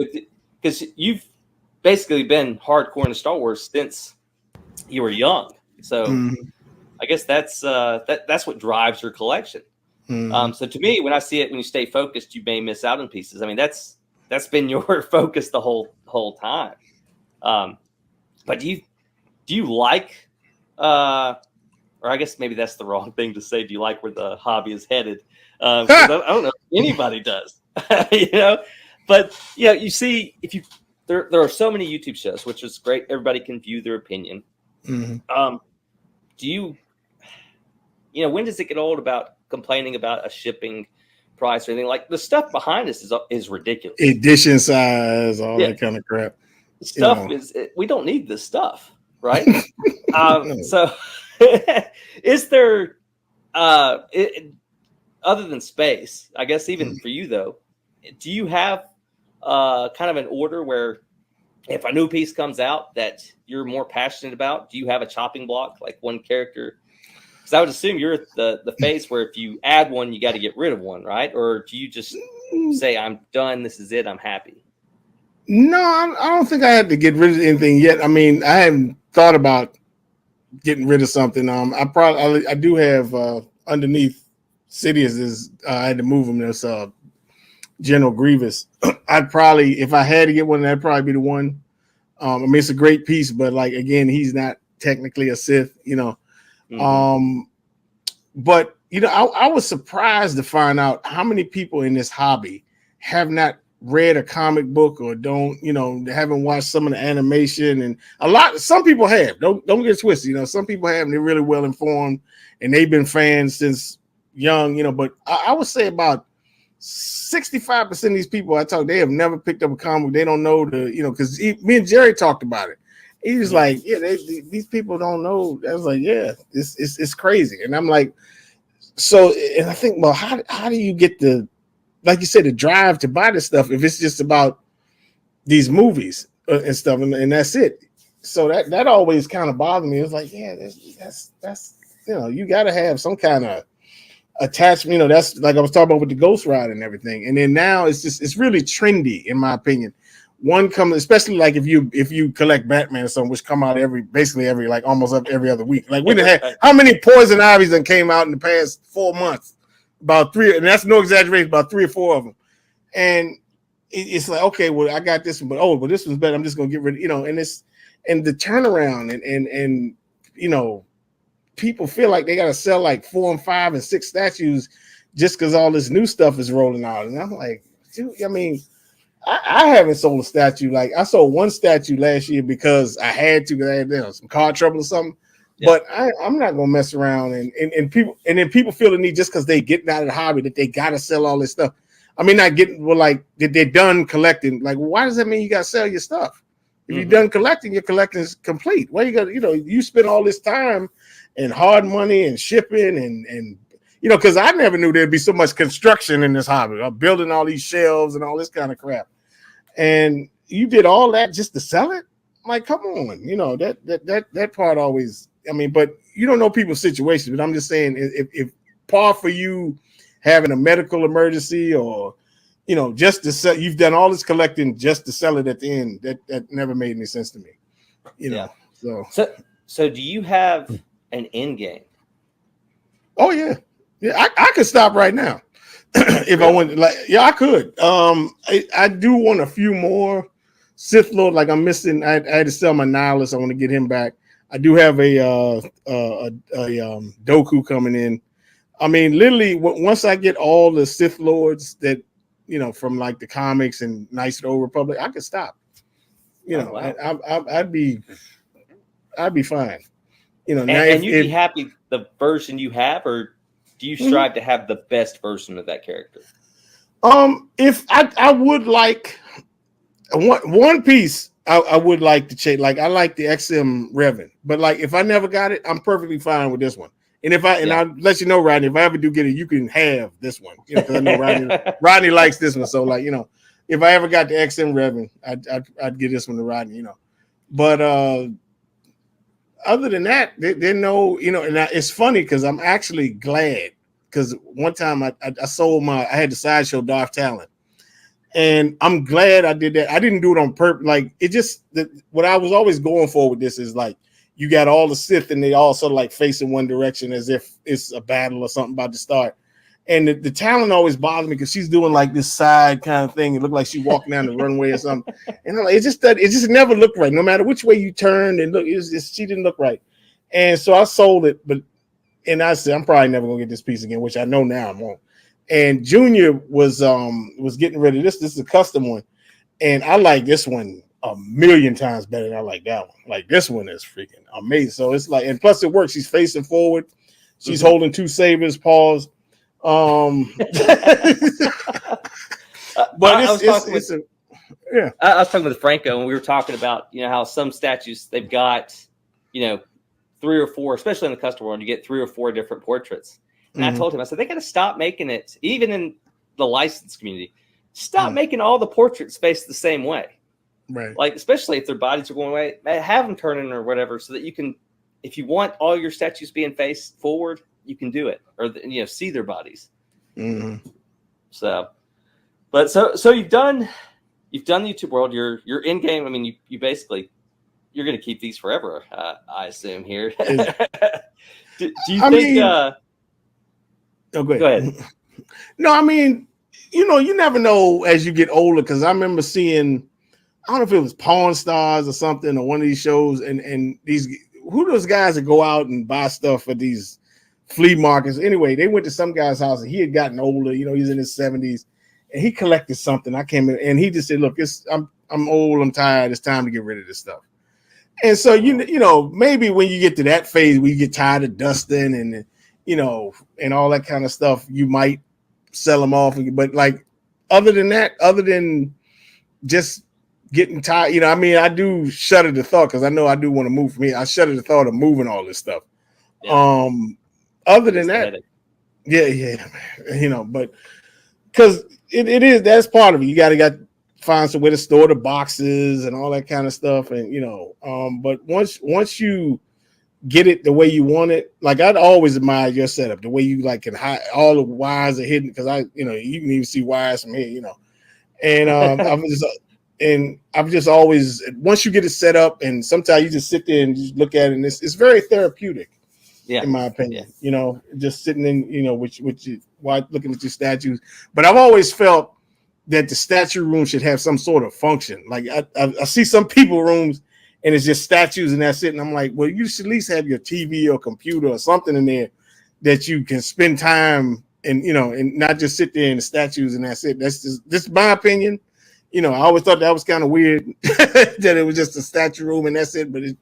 because you've basically been hardcore into Star Wars since you were young, so I guess that's what drives your collection. So to me, when I see it, when you stay focused, you may miss out on pieces. I mean, that's been your focus the whole time. But do you like or I guess maybe that's the wrong thing to say. Do you like where the hobby is headed? I don't know if anybody does, But you see, if you there are so many YouTube shows, which is great. Everybody can view their opinion. Mm-hmm. Do you, when does it get old about complaining about a shipping price or anything? Like the stuff behind us is ridiculous. Edition size, all that kind of crap. Stuff we don't need this stuff, right? So, is there, other than space, I guess even for you though, do you have kind of an order where if a new piece comes out that you're more passionate about, do you have a chopping block, like one character? Because I would assume you're the face where if you add one, you got to get rid of one, right? Or do you just say, I'm done, this is it, I'm happy? No, I don't think I had to get rid of anything yet. I mean, I haven't thought about getting rid of something. I do have underneath Sidious I had to move him. There's General Grievous. I'd probably, if I had to get one, that'd probably be the one. I mean, it's a great piece, but like again, he's not technically a Sith, Mm-hmm. But I was surprised to find out how many people in this hobby have not read a comic book or haven't watched some of the animation, and some people have. Don't get twisted. Some people have, and they're really well informed, and they've been fans since young. But I would say about 65% of these people I talk, they have never picked up a comic. They don't know because me and Jerry talked about it. He was like, yeah, these people don't know. I was like, yeah, it's crazy. And I'm like, so, and I think, well, how do you get like you said, the drive to buy this stuff if it's just about these movies and stuff, and that's it? So that always kind of bothered me. It was like, yeah, that's you got to have some kind of attachment. That's like I was talking about with the Ghost Rider and everything. And then now it's really trendy, in my opinion. One comes, especially like if you collect Batman or something, which come out basically every like almost every other week. Like we done had how many Poison Ivies that came out in the past 4 months? About 3, and that's no exaggeration, about 3 or 4 of them. And it's like, okay, well, I got this one, but this one's better. I'm just gonna get rid of, and the turnaround and people feel like they gotta sell like 4 and 5 and 6 statues just because all this new stuff is rolling out. And I'm like, dude, I mean, I haven't sold a statue. Like I sold one statue last year because I had to, because I had some car trouble or something. Yeah. But I'm not gonna mess around and people feel the need just because they getting out of the hobby that they gotta sell all this stuff. I mean, not getting that they're done collecting. Like, why does that mean you gotta sell your stuff? If you're done collecting, your collecting is complete. Well, you got you spend all this time and hard money and shipping and because I never knew there'd be so much construction in this hobby. I'm building all these shelves and all this kind of crap. And you did all that just to sell it? Like, come on, that part always. I mean, but you don't know people's situations. But I'm just saying, if par for you having a medical emergency or just to sell, you've done all this collecting just to sell it at the end. That never made any sense to me. Yeah. So do you have an end game? Oh yeah. Yeah, I could stop right now if I wanted. Like, yeah, I could. I do want a few more Sith Lord. Like I'm missing. I had to sell my Nihilus. I want to get him back. I do have a Doku coming in. I mean, literally, once I get all the Sith Lords that from like the comics and Knights of the Old Republic, I could stop. Wow. I'd be fine. And you'd be happy the version you have, or do you strive to have the best version of that character? If I would like one piece, I would like to change. Like I like the XM Revan, but like if I never got it, I'm perfectly fine with this one. And I'll let you know, Rodney, if I ever do get it, you can have this one. Because I know Rodney likes this one. So like if I ever got the XM Revan, I'd give this one to Rodney. But other than that, they know, and it's funny because I'm actually glad because one time I sold I had the sideshow Darth Talon, and I'm glad I did that. I didn't do it on purpose. Like it just what I was always going for with this is like you got all the Sith and they all sort of like facing one direction as if it's a battle or something about to start. And the Talon always bothered me because she's doing like this side kind of thing. It looked like she's walking down the runway or something. And I'm like, it just never looked right. No matter which way you turned and look, she didn't look right. And so I sold it. But and I said, I'm probably never gonna get this piece again, which I know now I won't. And Junior was getting rid of this. This is a custom one, and I like this one a million times better than I like that one. Like this one is freaking amazing. So it's like, and plus it works. She's facing forward. She's holding two sabers, paws. But I was talking with Franco, and we were talking about, you know, how some statues they've got, you know, 3 or 4, especially in the custom world, you get 3 or 4 different portraits. And I told him, I said, they got to stop making it, even in the licensed community, stop making all the portraits face the same way. Right. Like, especially if their bodies are going away, have them turning or whatever, so that you can, if you want all your statues being faced forward, you can do it, or, you know, see their bodies. So, but so you've done the YouTube world. You're in game. I mean, you basically, you're going to keep these forever, I assume here. do you think? Go ahead. Go ahead. No, I mean, you know, you never know as you get older, because I remember seeing, I don't know if it was Pawn Stars or something, or one of these shows, and these, who those guys that go out and buy stuff at these flea markets. Anyway, they went to some guy's house, and he had gotten older. You know, he's in his 70s, and he collected something. I came in, and he just said, "Look, I'm old, I'm tired. It's time to get rid of this stuff." And so you know, maybe when you get to that phase where you get tired of dusting and, you know, and all that kind of stuff, you might sell them off. But like, other than that, other than just getting tired, you know, I mean, I do shudder the thought, because I know I do want to move from here. I shudder the thought of moving all this stuff. Yeah. Other than that, yeah, you know, but because it is, that's part of it. You got to find some way to store the boxes and all that kind of stuff, and you know, but once you get it the way you want it, like I'd always admire your setup, the way you like can hide all the wires are hidden, because you know, you can even see wires from here, you know, and I've just always, once you get it set up, and sometimes you just sit there and just look at it, and it's very therapeutic. Yeah, in my opinion, you know, just sitting in, you know, while looking at your statues. But I've always felt that the statue room should have some sort of function. Like I see some people rooms and it's just statues and that's it. And I'm like, well, you should at least have your TV or computer or something in there that you can spend time and, you know, and not just sit there in the statues and that's it. That's just my opinion. You know, I always thought that was kind of weird that it was just a statue room and that's it. But I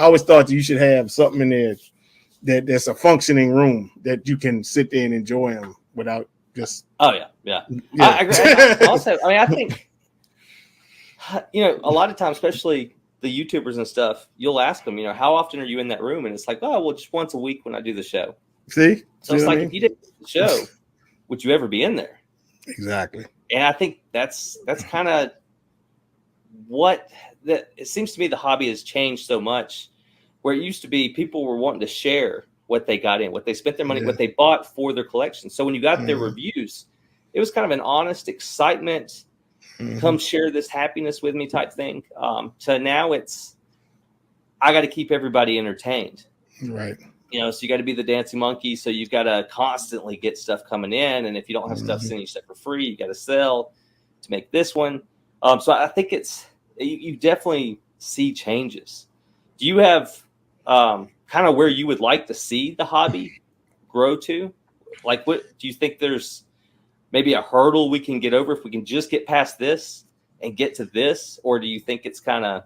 always thought that you should have something in there that's a functioning room that you can sit there and enjoy them without just. Oh yeah. I agree. Also, I mean, I think, you know, a lot of times, especially the YouTubers and stuff, you'll ask them, you know, how often are you in that room? And it's like, oh, well, just once a week when I do the show. See? So it's like, if you didn't do the show, would you ever be in there? Exactly. And I think that's kind of what that it seems to me the hobby has changed so much. Where it used to be, people were wanting to share what they got in, what they spent their money, what they bought for their collection. So when you got their reviews, it was kind of an honest excitement, come share this happiness with me type thing. So now it's, I got to keep everybody entertained. Right. You know, so you got to be the dancing monkey. So you've got to constantly get stuff coming in. And if you don't have stuff sending you stuff for free, you got to sell to make this one. So I think it's, you definitely see changes. Do you have, kind of where you would like to see the hobby grow to? Like, what do you think there's maybe a hurdle we can get over if we can just get past this and get to this? Or do you think it's kind of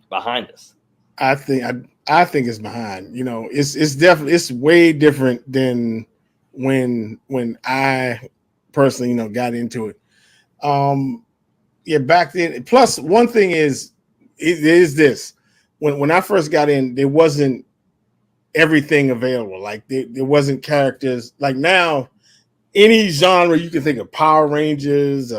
behind us? I think it's behind, you know, it's definitely, it's way different than when I personally, you know, got into it. Yeah, back then, plus one thing is this. When I first got in, there wasn't everything available. Like there wasn't characters. Like now, any genre you can think of, Power Rangers,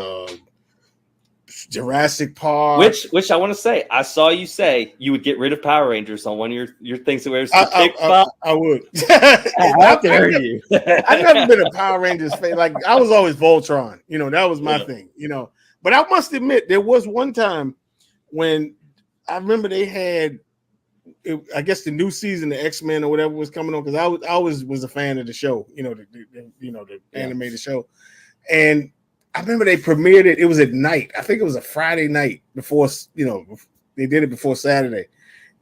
Jurassic Park. Which I want to say, I saw you say you would get rid of Power Rangers on one of your things that was I would. How dare you? I've never been a Power Rangers fan. Like I was always Voltron. You know, that was my thing. You know, but I must admit, there was one time when I remember they had, I guess the new season of X-Men or whatever was coming on, because I always was a fan of the show, you know, the animated show. And I remember they premiered it. It was at night. I think it was a Friday night before, you know, they did it before Saturday.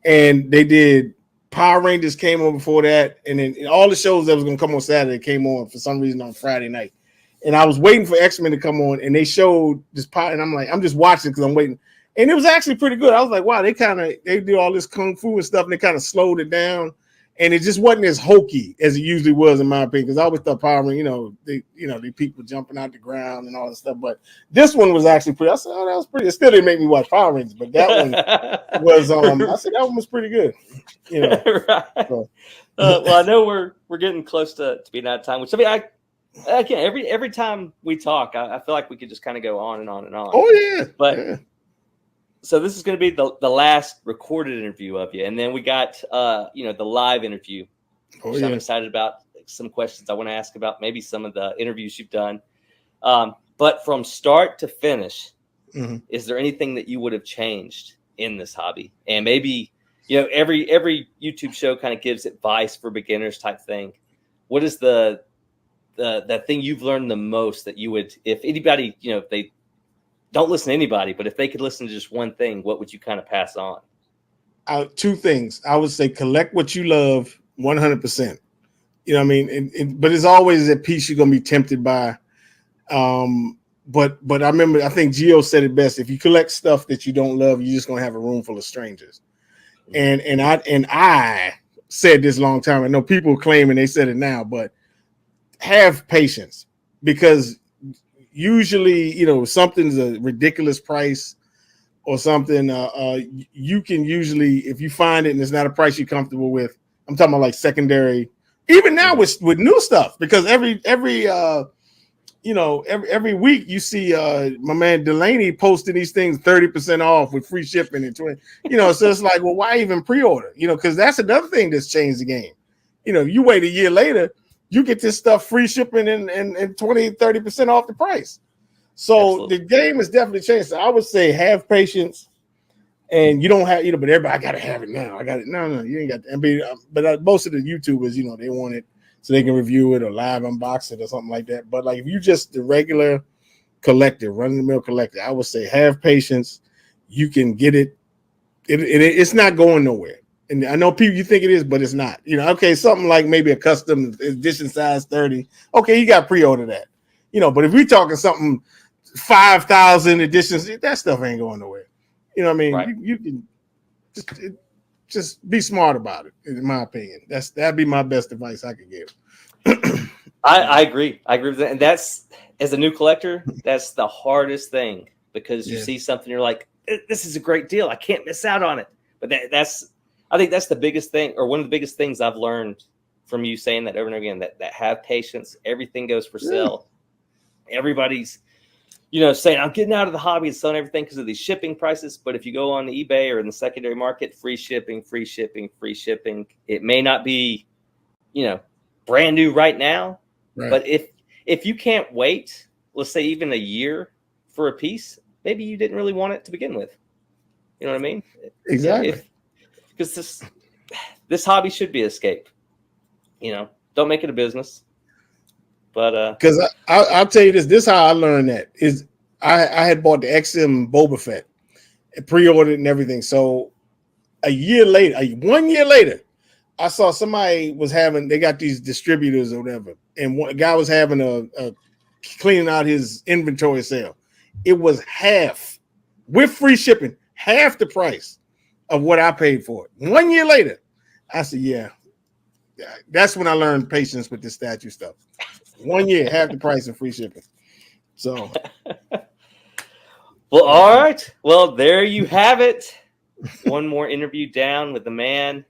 And they did Power Rangers came on before that, and then all the shows that was gonna come on Saturday came on for some reason on Friday night. And I was waiting for X-Men to come on, and they showed this part, and I'm like, I'm just watching because I'm waiting. And it was actually pretty good. I was like, wow, they do all this kung fu and stuff, and they kind of slowed it down. And it just wasn't as hokey as it usually was, in my opinion, because I always thought Power Rangers, the people jumping out the ground and all that stuff. But this one was actually pretty. I said, oh, that was pretty. It still didn't make me watch Power Rangers, but that one was. I said that one was pretty good. Right. So. Well, I know we're getting close to being out of time. Which, I mean, every time we talk, I feel like we could just kind of go on and on and on. Oh yeah, but. Yeah. So this is going to be the last recorded interview of you, and then we got the live interview. Which I'm excited about. Some questions I want to ask about maybe some of the interviews you've done. But from start to finish, is there anything that you would have changed in this hobby? And maybe every YouTube show kind of gives advice for beginners type thing. What is the thing you've learned the most that you would, if anybody, if they don't listen to anybody, but if they could listen to just one thing, what would you kind of pass on? Two things. I would say collect what you love 100%. You know what I mean? But it's always a piece you're going to be tempted by. But I remember, I think Gio said it best. If you collect stuff that you don't love, you're just going to have a room full of strangers. And I said this a long time. I know people claim, and they said it now, but have patience, because usually, something's a ridiculous price or something. You can usually, if you find it and it's not a price you're comfortable with, I'm talking about like secondary, even now with new stuff, because every week you see my man Delaney posting these things 30% off with free shipping and 20, so it's like, well, why even pre-order? Because that's another thing that's changed the game. You wait a year later, you get this stuff free shipping and 20-30% off the price. So Absolutely. The game has definitely changed. So I would say have patience, and you don't have, but everybody, I got to have it now. I got it. No, you ain't got to. I mean, but most of the YouTubers, they want it so they can review it or live unbox it or something like that. But like, if you just the regular collector, run-of-the-mill collector, I would say have patience. You can get it. It's not going nowhere. And I know people, you think it is, but it's not. Okay, something like maybe a custom edition size 30. Okay, you got pre-order that. But if we're talking something 5,000 editions, that stuff ain't going nowhere. You know what I mean? Right. You can just be smart about it, in my opinion. That'd be my best advice I could give. I agree. I agree with that. And that's, as a new collector, that's the hardest thing, because you see something, you're like, this is a great deal. I can't miss out on it. But I think that's the biggest thing, or one of the biggest things I've learned from you saying that over and over again, that have patience. Everything goes for sale. Everybody's, saying, I'm getting out of the hobby and selling everything because of these shipping prices. But if you go on eBay or in the secondary market, free shipping. It may not be, brand new right now. Right. But if you can't wait, let's say even a year for a piece, maybe you didn't really want it to begin with. You know what I mean? Exactly. Because this hobby should be escape. Don't make it a business. But because I'll tell you this is how I learned that is I had bought the XM Boba Fett and pre-ordered and everything. So 1 year later, I saw somebody they got these distributors or whatever, and one guy was having a cleaning out his inventory sale. It was half, with free shipping, half the price of what I paid for it. 1 year later, I said, yeah, that's when I learned patience with this statue stuff. 1 year, half the price of free shipping. So, well, all right. Well, there you have it. One more interview down with the man.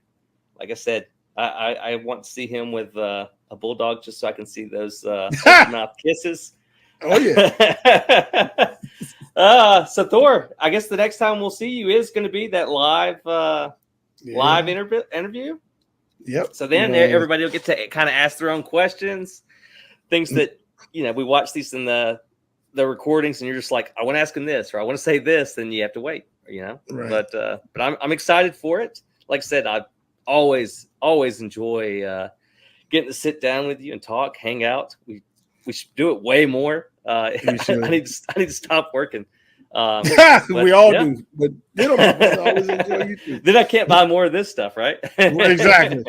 Like I said, I want to see him with a bulldog just so I can see those mouth kisses. Oh yeah. So Thor, I guess the next time we'll see you is going to be that live interview. Yep. So then everybody will get to kind of ask their own questions, things that we watch these in the recordings, and you're just like, I want to ask him this, or I want to say this, then you have to wait. Right. But I'm excited for it. Like I said, I always enjoy getting to sit down with you and talk, hang out. We should do it way more. I need to stop working. We all do, but you know, my brother always enjoy YouTube. Then I can't buy more of this stuff, right? Exactly.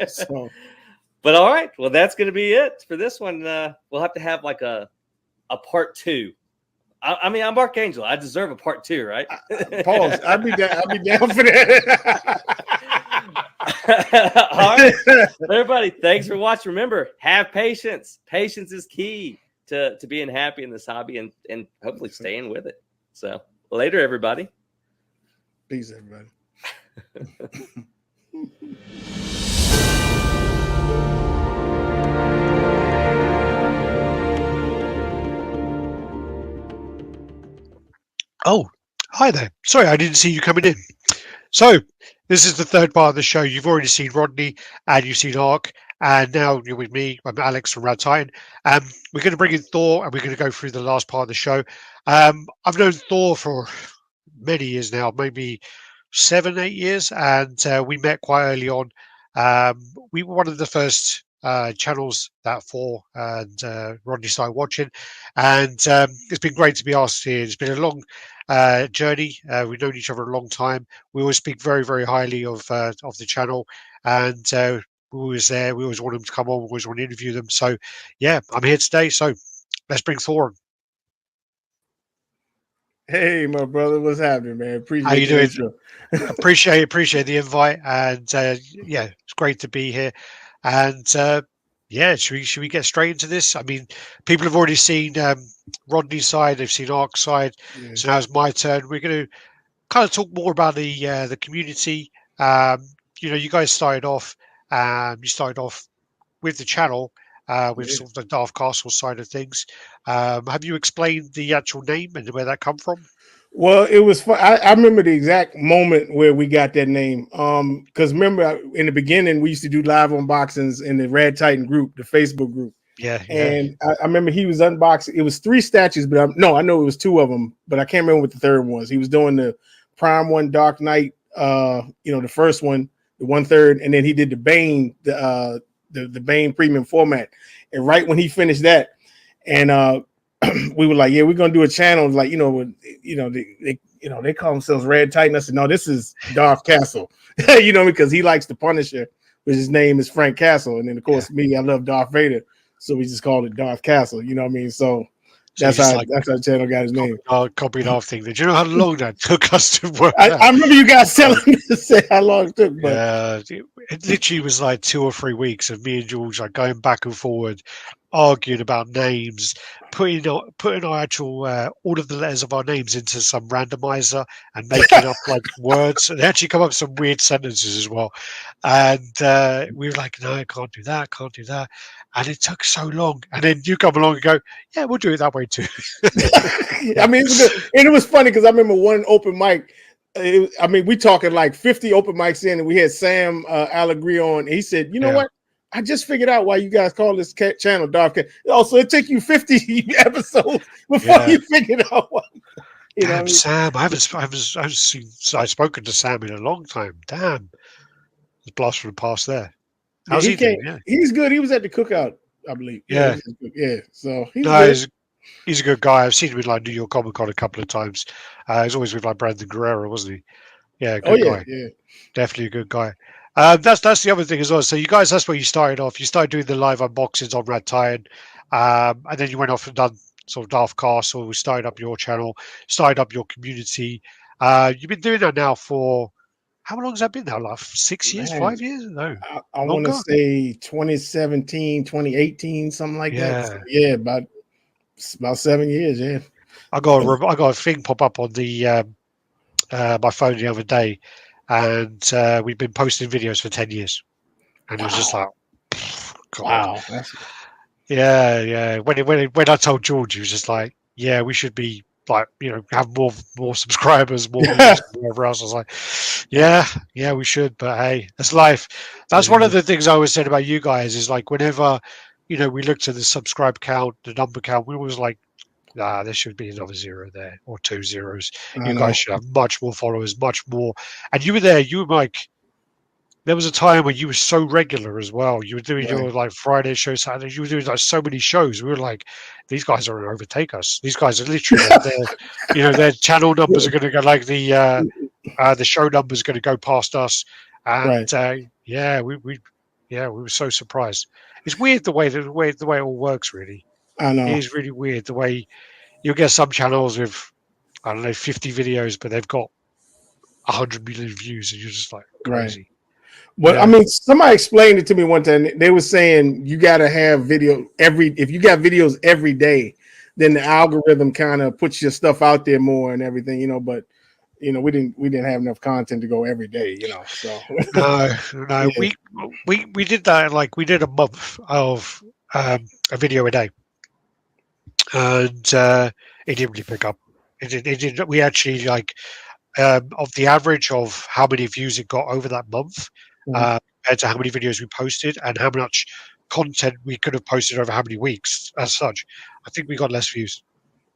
So. But all right, well, that's going to be it for this one. We'll have to have like a part 2. I mean, I'm Archangel. I deserve a part 2, right? Pause. I'd be down for that. All right, everybody. Thanks for watching. Remember, have patience. Patience is key to being happy in this hobby and hopefully staying with it. So later, everybody. Peace, everybody. Oh, hi there. Sorry, I didn't see you coming in. So this is the third part of the show. You've already seen Rodney and you've seen Ark, and now you're with me. I'm Alex from Radd. We're going to bring in Thor, and we're going to go through the last part of the show. I've known Thor for many years now, maybe 7, 8 years, and we met quite early on. We were one of the first channels that Thor and Rodney started watching, and it's been great to be asked here. It's been a long journey. We've known each other a long time. We always speak very, very highly of the channel, and we always want them to come on. We always want to interview them. So yeah, I'm here today. So let's bring Thor on. Hey, my brother, what's happening, man? Appreciate how you doing? appreciate the invite, and yeah, it's great to be here. And yeah, should we get straight into this? I mean, people have already seen Rodney's side, they've seen Ark's side, so now it's my turn. We're going to kind of talk more about the community. You know, you guys started off. You started off with the channel with sort of the Darth Castle side of things. Have you explained the actual name and where that come from? Well, it was fun. I remember the exact moment where we got that name. Because remember in the beginning we used to do live unboxings in the Radd Titan group, the Facebook group. Yeah. And I remember he was unboxing. It was 3 statues, but I know it was 2 of them, but I can't remember what the third one was. He was doing the Prime one, Dark Knight. The first one, the 1/3, and then he did the Bane, the Bane premium format. And right when he finished that, and we were like, yeah, we're gonna do a channel, like they call themselves Radd Titan. I said, no, this is Darth Castle, because he likes the Punisher, which his name is Frank Castle, and then of course me, I love Darth Vader, so we just called it Darth Castle. You know what I mean? So that's how the channel got his name. Copied off thing. Did you know how long that took us to work? I remember you guys telling me to say how long it took, but it literally was like 2 or 3 weeks of me and George like going back and forward, arguing about names, putting our actual all of the letters of our names into some randomizer and making up like words, and they actually come up with some weird sentences as well. And we were like, no, I can't do that. And it took so long. And then you come along and go, yeah, we'll do it that way too. I mean, it was funny because I remember one open mic. We talking like 50 open mics in, and we had Sam Allegri on. He said, you know what? I just figured out why you guys call this channel Dark. Also, it took you 50 episodes before you figured out what. Damn, Sam, I've spoken to Sam in a long time. Damn, it's a blast from the past there. How's he doing? Yeah. He's good. He was at the cookout, I believe. Yeah. So he's he's a good guy. I've seen him in like New York Comic Con a couple of times. He's always with like Brandon Guerrero, wasn't he? Yeah, good guy. Yeah, definitely a good guy. That's the other thing as well. So you guys, that's where you started off. You started doing the live unboxings on Radd Titan, and then you went off and done sort of Darth Castle. We started up your channel, started up your community. You've been doing that now for. How long has that been now? Like 6 years, 5 years? No. I want to say 2017, 2018, something like that. So, yeah, about 7 years. Yeah. I got a thing pop up on the my phone the other day, and we've been posting videos for 10 years, and it was just like, God. Wow. Yeah. When I told George, he was just like, yeah, we should be. Like, have more subscribers, more views, whatever else. I was like, yeah, we should, but hey, that's life. That's one of the things I always said about you guys is like whenever we looked at the subscribe count, the number count, we always like, there should be another 0 there or 2 zeros. You guys should have much more followers, much more. And you were there. You were like there was a time when you were so regular as well. You were doing your like Friday show, Saturday. You were doing like so many shows. We were like, these guys are going to overtake us. These guys are literally, their channel numbers are going to go like the show numbers are going to go past us. And we were so surprised. It's weird the way it all works. Really, I know it is really weird the way you'll get some channels with, I don't know, 50 videos, but they've got 100 million views, and you're just like crazy. Right. Well, I mean, somebody explained it to me one time. They were saying you got to have video if you got videos every day, then the algorithm kind of puts your stuff out there more and everything, you know. But we didn't have enough content to go every day, you know. So no, we did that. Like we did a month of a video a day, and it didn't really pick up. It did. We actually like of the average of how many views it got over that month. Compared to how many videos we posted and how much content we could have posted over how many weeks as such, I think we got less views.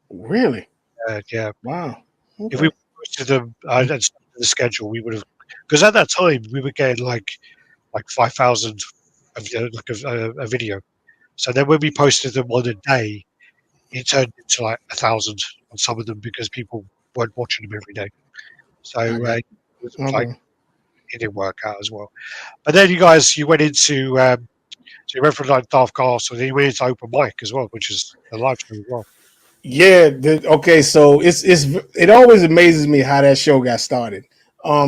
Really? Yeah. Wow. Okay. If we posted them the schedule, we would have, because at that time we were getting like 5,000 a video. So then when we posted them on a day, it turned into like 1,000 on some of them because people weren't watching them every day. So it was like, it didn't work out as well. But then you went into so you went from like Darth Castle, then you went into open mic as well, which is a live show as well. Yeah. Okay. So it always amazes me how that show got started.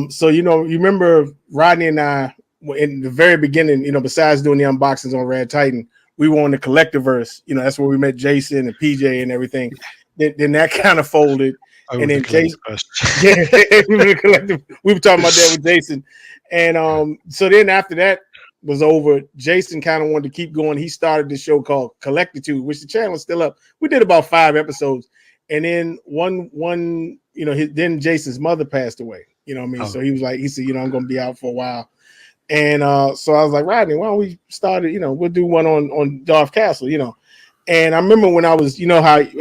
So you remember Rodney and I in the very beginning. Besides doing the unboxings on Radd Titan, we were on the Collectiverse. That's where we met Jason and PJ and everything. Then that kind of folded. And then Jason, we were talking about that with Jason, and so then after that was over, Jason kind of wanted to keep going. He started this show called Collectitude, which the channel is still up. We did about 5 episodes, and then then Jason's mother passed away. You know what I mean? So he said, I'm going to be out for a while, and so I was like, Rodney, why don't we start it? We'll do one on Darth Castle, And I remember when I was,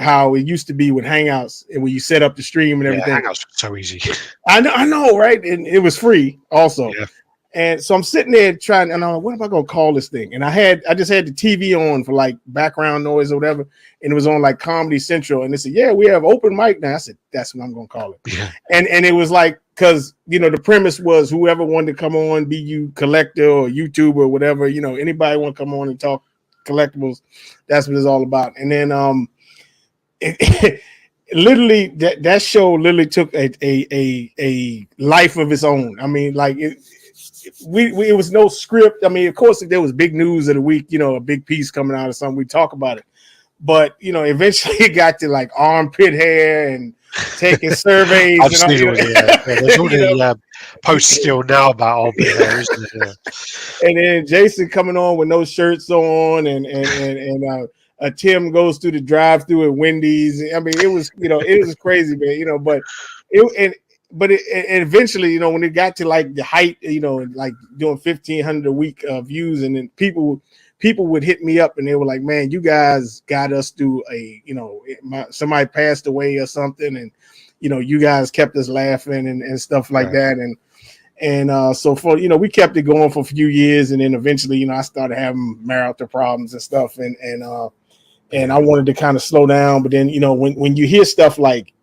how it used to be with Hangouts and when you set up the stream and everything. Hangouts was so easy. I know, right? And it was free also. Yeah. And so I'm sitting there trying, and I'm like, what am I gonna call this thing? And I just had the TV on for like background noise or whatever, and it was on like Comedy Central, and they said, yeah, we have open mic now. I said, that's what I'm gonna call it. Yeah. And it was like, because the premise was whoever wanted to come on, be you collector or YouTuber or whatever, anybody want to come on and talk collectibles, that's what it's all about. And then literally that show literally took a life of its own. I mean, like it was no script. I mean, of course, if there was big news of the week, a big piece coming out or something, we talk about it. But eventually it got to like armpit hair and taking surveys. I've seen it. There's all the posts still now about armpit hair, isn't it? Yeah. And then Jason coming on with no shirts on, and Tim goes through the drive-through at Wendy's. I mean, it was it was crazy, man. But eventually, when it got to like the height, like doing 1,500 a week views, and then people would hit me up and they were like, man, you guys got us through somebody passed away or something, and you guys kept us laughing and stuff like that, and so for we kept it going for a few years, and then eventually I started having marital problems and stuff, and I wanted to kind of slow down, but then when you hear stuff like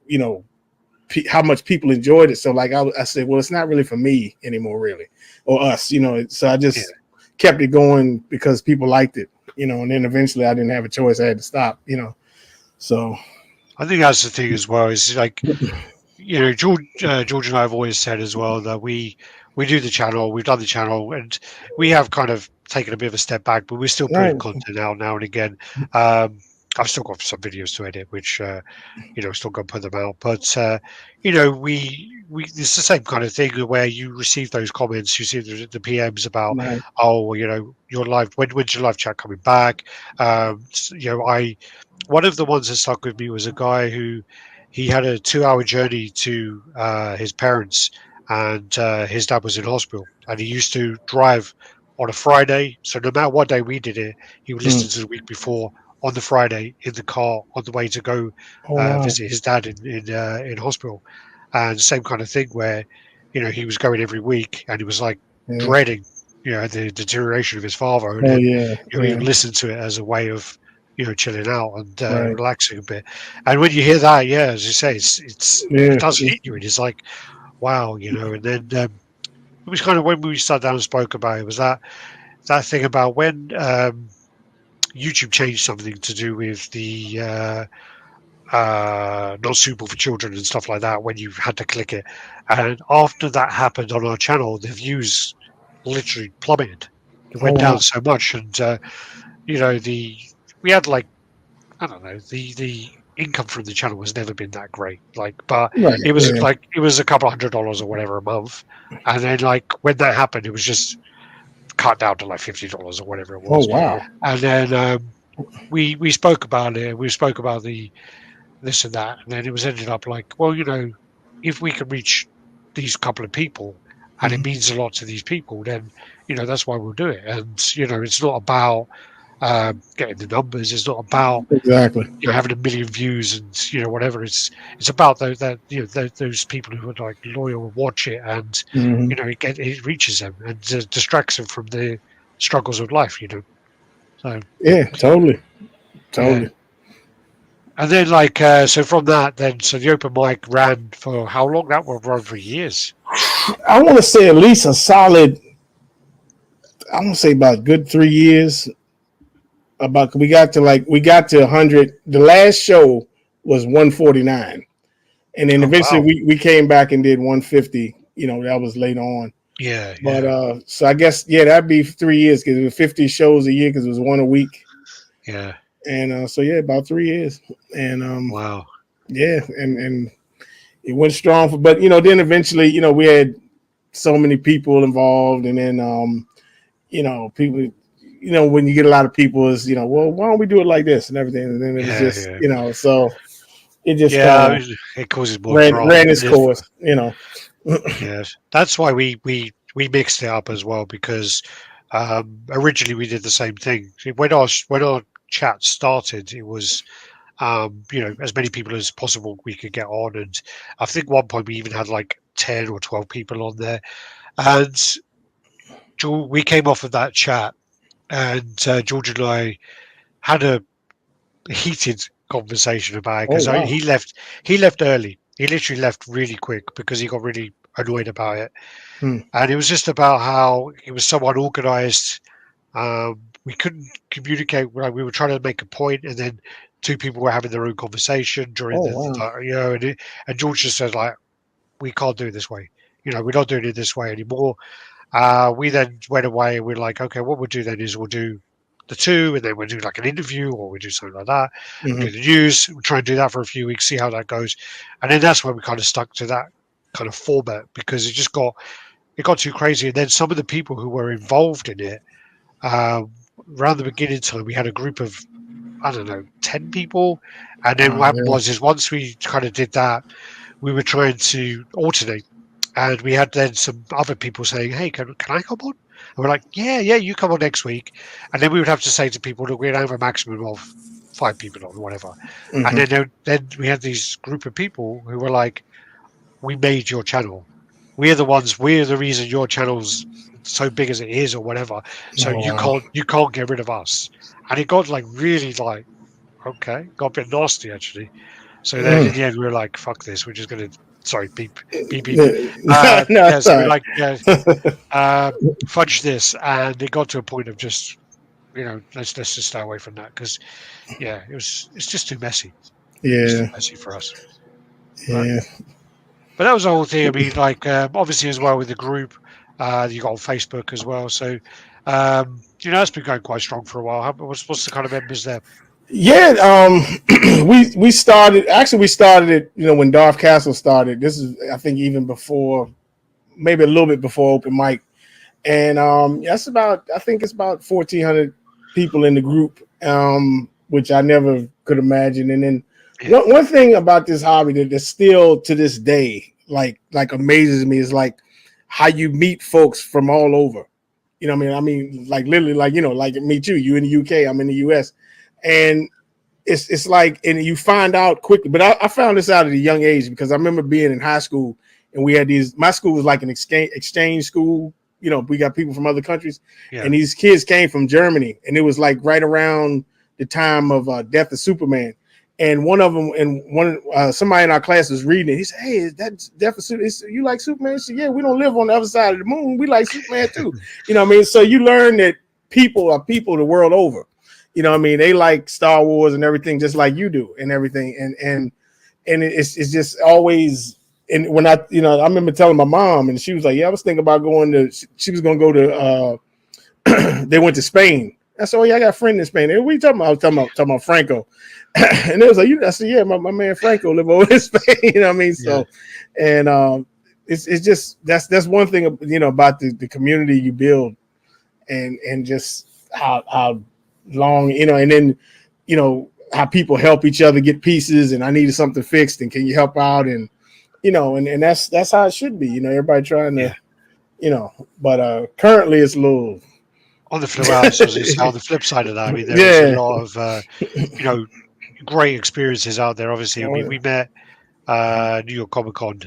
how much people enjoyed it, so like I said, well, it's not really for me anymore, really, or us, so I just kept it going because people liked it, and then eventually I didn't have a choice, I had to stop, so I think that's the thing as well, is like George and I have always said as well that we do the channel, we've done the channel, and we have kind of taken a bit of a step back, but we're still putting content out now and again. I've still got some videos to edit, which still got to put them out. But it's the same kind of thing where you receive those comments, you see the PMs about, your live, when's your live chat coming back? One of the ones that stuck with me was a guy who he had a 2-hour journey to his parents, and his dad was in hospital, and he used to drive on a Friday. So no matter what day we did it, he would listen to the week before on the Friday in the car on the way to go visit his dad in hospital. And same kind of thing where, he was going every week, and it was like dreading, the deterioration of his father. And he listened to it as a way of, chilling out and relaxing a bit. And when you hear that, as you say, it does hit you, and it's like, wow, and then it was kind of when we sat down and spoke about it, was that thing about when YouTube changed something to do with the not suitable for children and stuff like that, when you had to click it. And after that happened on our channel, the views literally plummeted. It went down so much. And, we had like, I don't know, the income from the channel has never been that great. But it was it was a couple $100 or whatever a month. And then when that happened, it was just cut down to like $50 or whatever it was. Oh, wow. And then we spoke about it. We spoke about the this and that, and then it was ended up like, well, if we can reach these couple of people and it means a lot to these people, then that's why we'll do it. And it's not about getting the numbers. It's not about having a million views and whatever. It's about those people who are like loyal and watch it, and it reaches them and distracts them from the struggles of life. So totally. Yeah. And then, so from that, so the open mic ran for how long? That will run for years. I want to say at least a solid, I want to say about a good 3 years. We got to 100. The last show was 149. And then eventually we came back and did 150. That was later on. Yeah. But so I guess, that'd be 3 years, because it was 50 shows a year, because it was one a week. Yeah. And so about 3 years, and wow, and it went strong but then eventually we had so many people involved, and then people, when you get a lot of people, is well, why don't we do it like this and everything, and then it was just so it just it causes more ran its course. Yes, that's why we mixed it up as well, because originally we did the same thing when our chat started. It was as many people as possible we could get on, and I think one point we even had like 10 or 12 people on there, and we came off of that chat, and George and I had a heated conversation about it, because he left early. He literally left really quick because he got really annoyed about it. And it was just about how it was so unorganized. We couldn't communicate. We were trying to make a point, and then two people were having their own conversation during and George just said, like, we can't do it this way. We're not doing it this way anymore. We then went away, and we're like, okay, what we'll do then is we'll do the two, and then we'll do like an interview, or we'll do something like that. Do the news. We'll try and do that for a few weeks, see how that goes. And then that's when we kind of stuck to that kind of format, because it got too crazy. And then some of the people who were involved in it, around the beginning time, we had a group of, I don't know, 10 people. And then what happened was once we kind of did that, we were trying to alternate. And we had then some other people saying, hey, can I come on? And we're like, yeah, you come on next week. And then we would have to say to people, look, we'd have a maximum of 5 people on, whatever. And then we had these group of people who were like, we made your channel. We're the reason your channel's so big as it is, or whatever. So you can't get rid of us. And it got like really like, okay, got a bit nasty actually. So then in the end we were like, fuck this, we're just gonna beep. So we're like, fudge this, and it got to a point of just, let's just stay away from that, because it's just too messy. It's too messy for us. But that was the whole thing. I mean, like, obviously as well with the group, you got on Facebook as well. So, it's been going quite strong for a while. What's the kind of members there? Yeah, we started it, when Darth Castle started. This is, I think, even before, maybe a little bit before open mic. And I think it's about 1,400 people in the group, which I never could imagine. And then one thing about this hobby that still to this day like amazes me is like how you meet folks from all over. I mean, like literally, like, like meet you in the UK, I'm in the US. And it's like, and you find out quickly. But I found this out at a young age, because I remember being in high school, and we had my school was like an exchange school we got people from other countries, and these kids came from Germany, and it was like right around the time of Death of Superman. And one of them, somebody in our class was reading it. He said, "Hey, is that Death of Superman? You like Superman?" He said, "Yeah, we don't live on the other side of the moon. We like Superman too." You know what I mean? So you learn that people are people the world over. You know what I mean? They like Star Wars and everything just like you do and everything. And it's just always. And when I remember telling my mom, and she was like, "Yeah, I was thinking about going to." She was going to go to. They went to Spain. I said, "Oh yeah, I got a friend in Spain." And what are you talking about? I was talking about Franco. And it was like, I said, "Yeah, my man Franco live over in Spain." You know what I mean? So, and it's just that's one thing about the community you build, and just how long and then how people help each other get pieces, and I needed something fixed, and can you help out, and and that's how it should be. Everybody trying to, but currently it's a little on the flip on the flip side of that. I mean, there's a lot of great experiences out there. Obviously, we met New York Comic Con.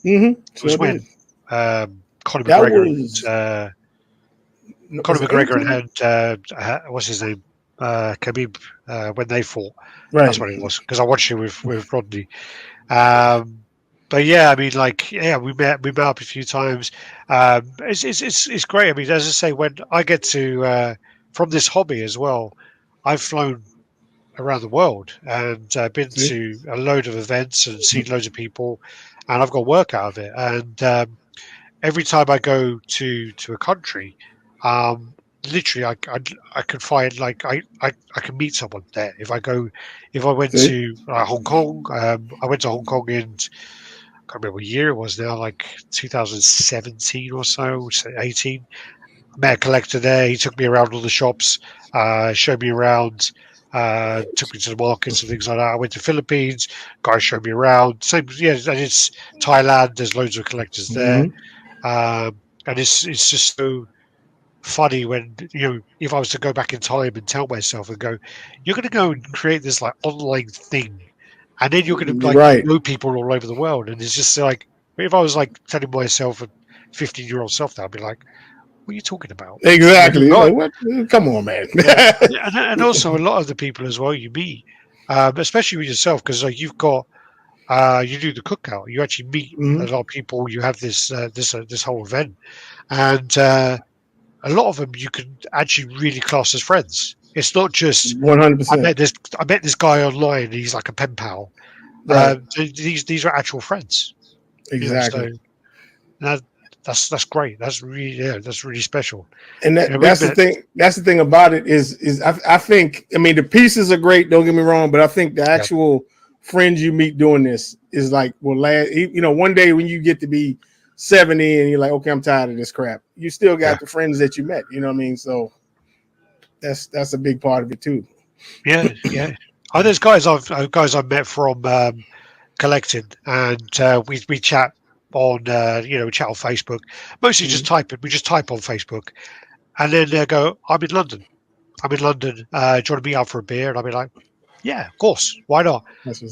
It was when Conor McGregor and what's his name, Khabib, when they fought. Right. That's what it was, because I watched it with Rodney. But yeah, I mean, we met up a few times. It's great. I mean, as I say, when I get to from this hobby as well, I've flown around the world and been to a load of events and seen loads of people, and I've got work out of it. And every time I go to a country, literally I could find I can meet someone there. If I went to Hong Kong, I went to Hong Kong in, I can't remember what year it was now, like 2017 or so, 18. I met a collector there. He took me around all the shops, showed me around, took me to the markets and things like that. I went to Philippines, guys showed me around. Same, and it's Thailand. There's loads of collectors there, and it's just so funny when if I was to go back in time and tell myself and go, you're going to go and create this online thing, and then you're going to know people all over the world, and it's just like, if I was telling myself a 15-year-old self that, I'd be like, what are you talking about? Exactly. What? Come on, man. and also a lot of the people as well you meet, especially with yourself, because you've got you do the cookout, you actually meet a lot of people, you have this whole event, and a lot of them you can actually really class as friends. It's not just 100%. I met this guy online, and he's like a pen pal. So these are actual friends. Exactly. That's great. That's really special. And that's the thing. That's the thing about it is I think, I mean, the pieces are great. Don't get me wrong, but I think the actual friends you meet doing this is will last. One day when you get to be 70 and you're like, okay, I'm tired of this crap, you still got the friends that you met. You know what I mean? So that's a big part of it too. Yeah. Oh, there's guys I've met from collecting, and we chat on we chat on Facebook. Mostly just type it. We just type on Facebook, and then they go, I'm in London. Do you want to meet up for a beer? And I'll be like, yeah, of course. Why not?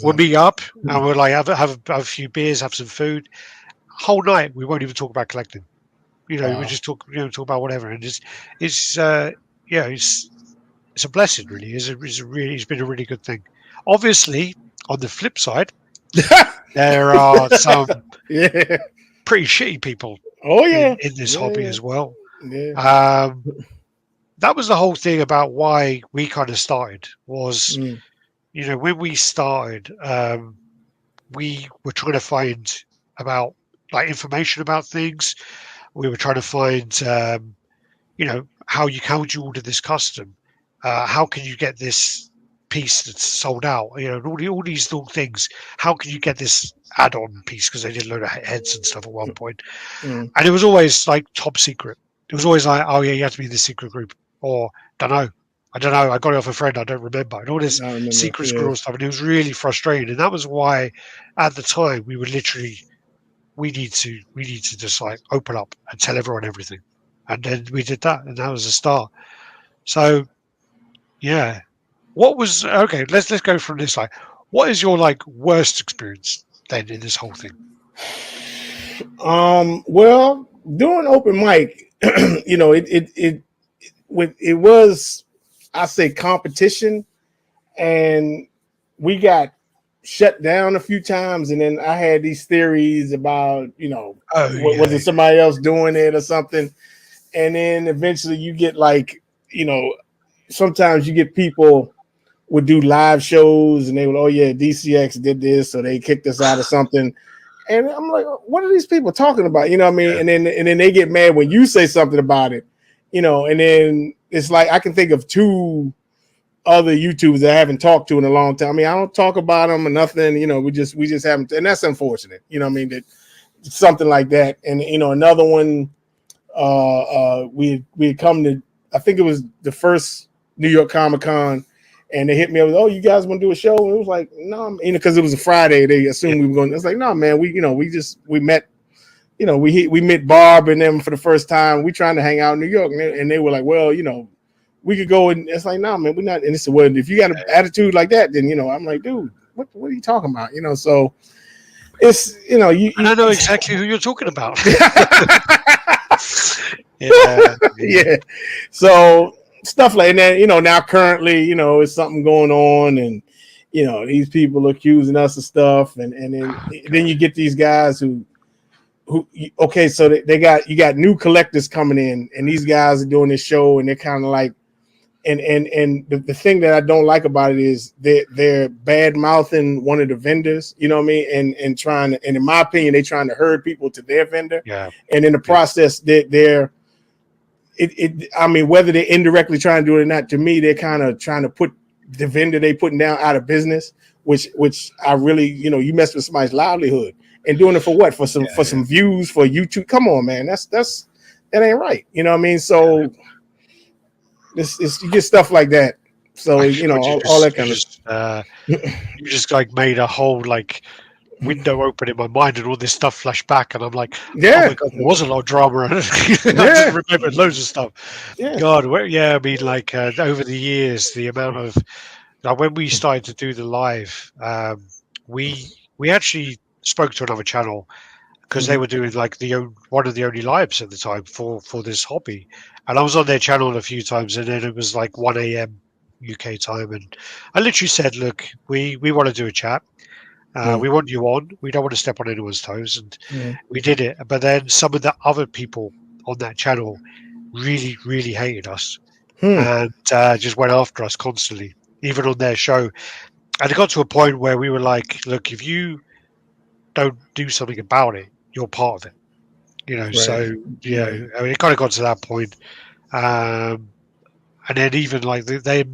We'll meet up and we'll have a few beers, have some food. Whole night we won't even talk about collecting. We just talk about whatever. And it's a blessing, really. It's been a really good thing. Obviously, on the flip side, there are some pretty shitty people in this hobby as well. Yeah. That was the whole thing about why we kind of started was, when we started, we were trying to find about information about things. We were trying to find, how would you order this custom? How can you get this piece that's sold out? All these little things. How can you get this add-on piece? Because they did a load of heads and stuff at one point, and it was always top secret. It was always oh yeah, you have to be in the secret group, or I don't know. I got it off a friend. I don't remember, and all this secret squirrel stuff. And it was really frustrating. And that was why, at the time, we would literally we need to just open up and tell everyone everything, and then we did that, and that was the start. So, yeah. What was okay? Let's go from this. What is your worst experience then in this whole thing? Well, doing open mic, you know, it was, I say, competition, and we got shut down a few times, and then I had these theories about, you know, was it somebody else doing it or something, and then eventually you get like, you know, sometimes you get people would do live shows and they would, oh yeah, DCX did this, so they kicked us out of something. And I'm like, what are these people talking about? You know what I mean? Yeah. And then they get mad when you say something about it, you know, and then it's like I can think of 2 other YouTubers that I haven't talked to in a long time. I mean, I don't talk about them or nothing, you know, we just haven't, and that's unfortunate, you know what I mean, that something like that. And you know, another one, we had come to, I think it was the first New York Comic-Con, and they hit me up, oh, you guys want to do a show? And it was like, no, you know, because it was a Friday, they assumed we were going. It's like, no, man, we met, you know, we met Barb and them for the first time. We trying to hang out in New York, and they were like, well, you know, we could go, and it's like, no, man, we're not. And it's well, if you got an attitude like that, then, you know, I'm like, dude, what are you talking about? You know, so it's, you know, I don't know exactly who you're talking about. Yeah. So stuff like that, you know, now currently, you know, it's something going on, and you know, these people accusing us of stuff, and then you get these guys who okay, so you got new collectors coming in, and these guys are doing this show, and they're kind of like, and the thing that I don't like about it is they're bad mouthing one of the vendors, you know what I mean, and trying to, and in my opinion, they're trying to herd people to their vendor, and in the process, they're I mean, whether they're indirectly trying to do it or not, to me, they're kind of trying to put the vendor they putting down out of business, which I really, you know, you mess with somebody's livelihood, and doing it for what? For some views for YouTube? Come on, man, that ain't right. You know what I mean? So you get stuff like that. So you know, all that kind of stuff. You just like made a whole like window open in my mind, and all this stuff flashed back, and I'm like, oh my God, there was a lot of drama. I just remembered loads of stuff. God, I mean, like over the years, the amount of, now when we started to do the live, we actually spoke to another channel because they were doing like one of the only lives at the time for this hobby, and I was on their channel a few times, and then it was like 1 a.m. UK time, and I literally said, look, we want to do a chat. We want you on. We don't want to step on anyone's toes, and we did it. But then some of the other people on that channel really, really hated us, and just went after us constantly, even on their show. And it got to a point where we were like, "Look, if you don't do something about it, you're part of it." You know. Right. So yeah, I mean, it kind of got to that point, and then even like they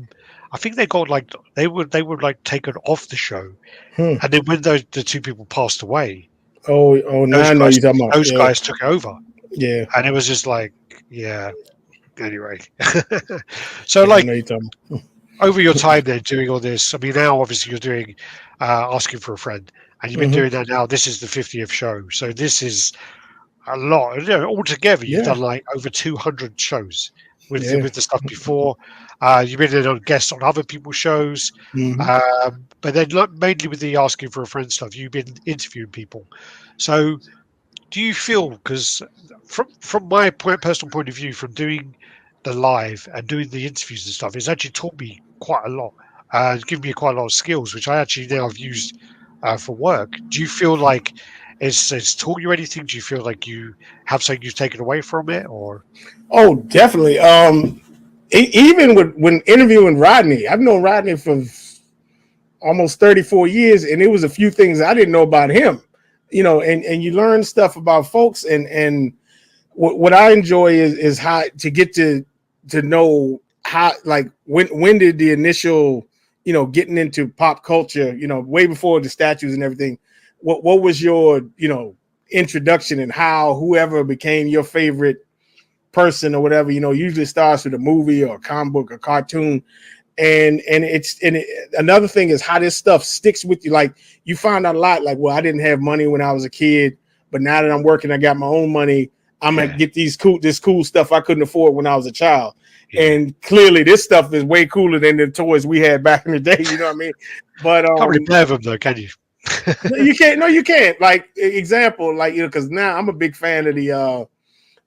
I think they got like they were like taken off the show, and then when the 2 people passed away, now I know you're talking about those guys took over, and it was just like anyway. So like over your time then doing all this, I mean, now obviously you're doing asking for a friend, and you've been doing that now. This is the 50th show, so this is a lot. You know, altogether you've done like over 200 shows with the stuff before. You've been on guests on other people's shows, but then mainly with the asking for a friend stuff, you've been interviewing people. So do you feel, because from my personal point of view, from doing the live and doing the interviews and stuff, it's actually taught me quite a lot, given me quite a lot of skills, which I actually now have used for work. Do you feel like it's taught you anything? Do you feel like you have something you've taken away from it, or? Oh, definitely. Even when interviewing Rodney, I've known Rodney for almost 34 years, and it was a few things I didn't know about him, you know, and you learn stuff about folks, and what I enjoy is how to get to know how, like, when did the initial, you know, getting into pop culture, you know, way before the statues and everything, what was your, you know, introduction, and how whoever became your favorite person or whatever, you know, usually starts with a movie or a comic book or cartoon, and another thing is how this stuff sticks with you. Like, you find out a lot, like, well, I didn't have money when I was a kid, but now that I'm working, I got my own money, I'm gonna get this cool stuff I couldn't afford when I was a child. And clearly this stuff is way cooler than the toys we had back in the day, you know what I mean? But can't really play them though, can you? You can't. Like, example, like, you know, because now I'm a big fan of the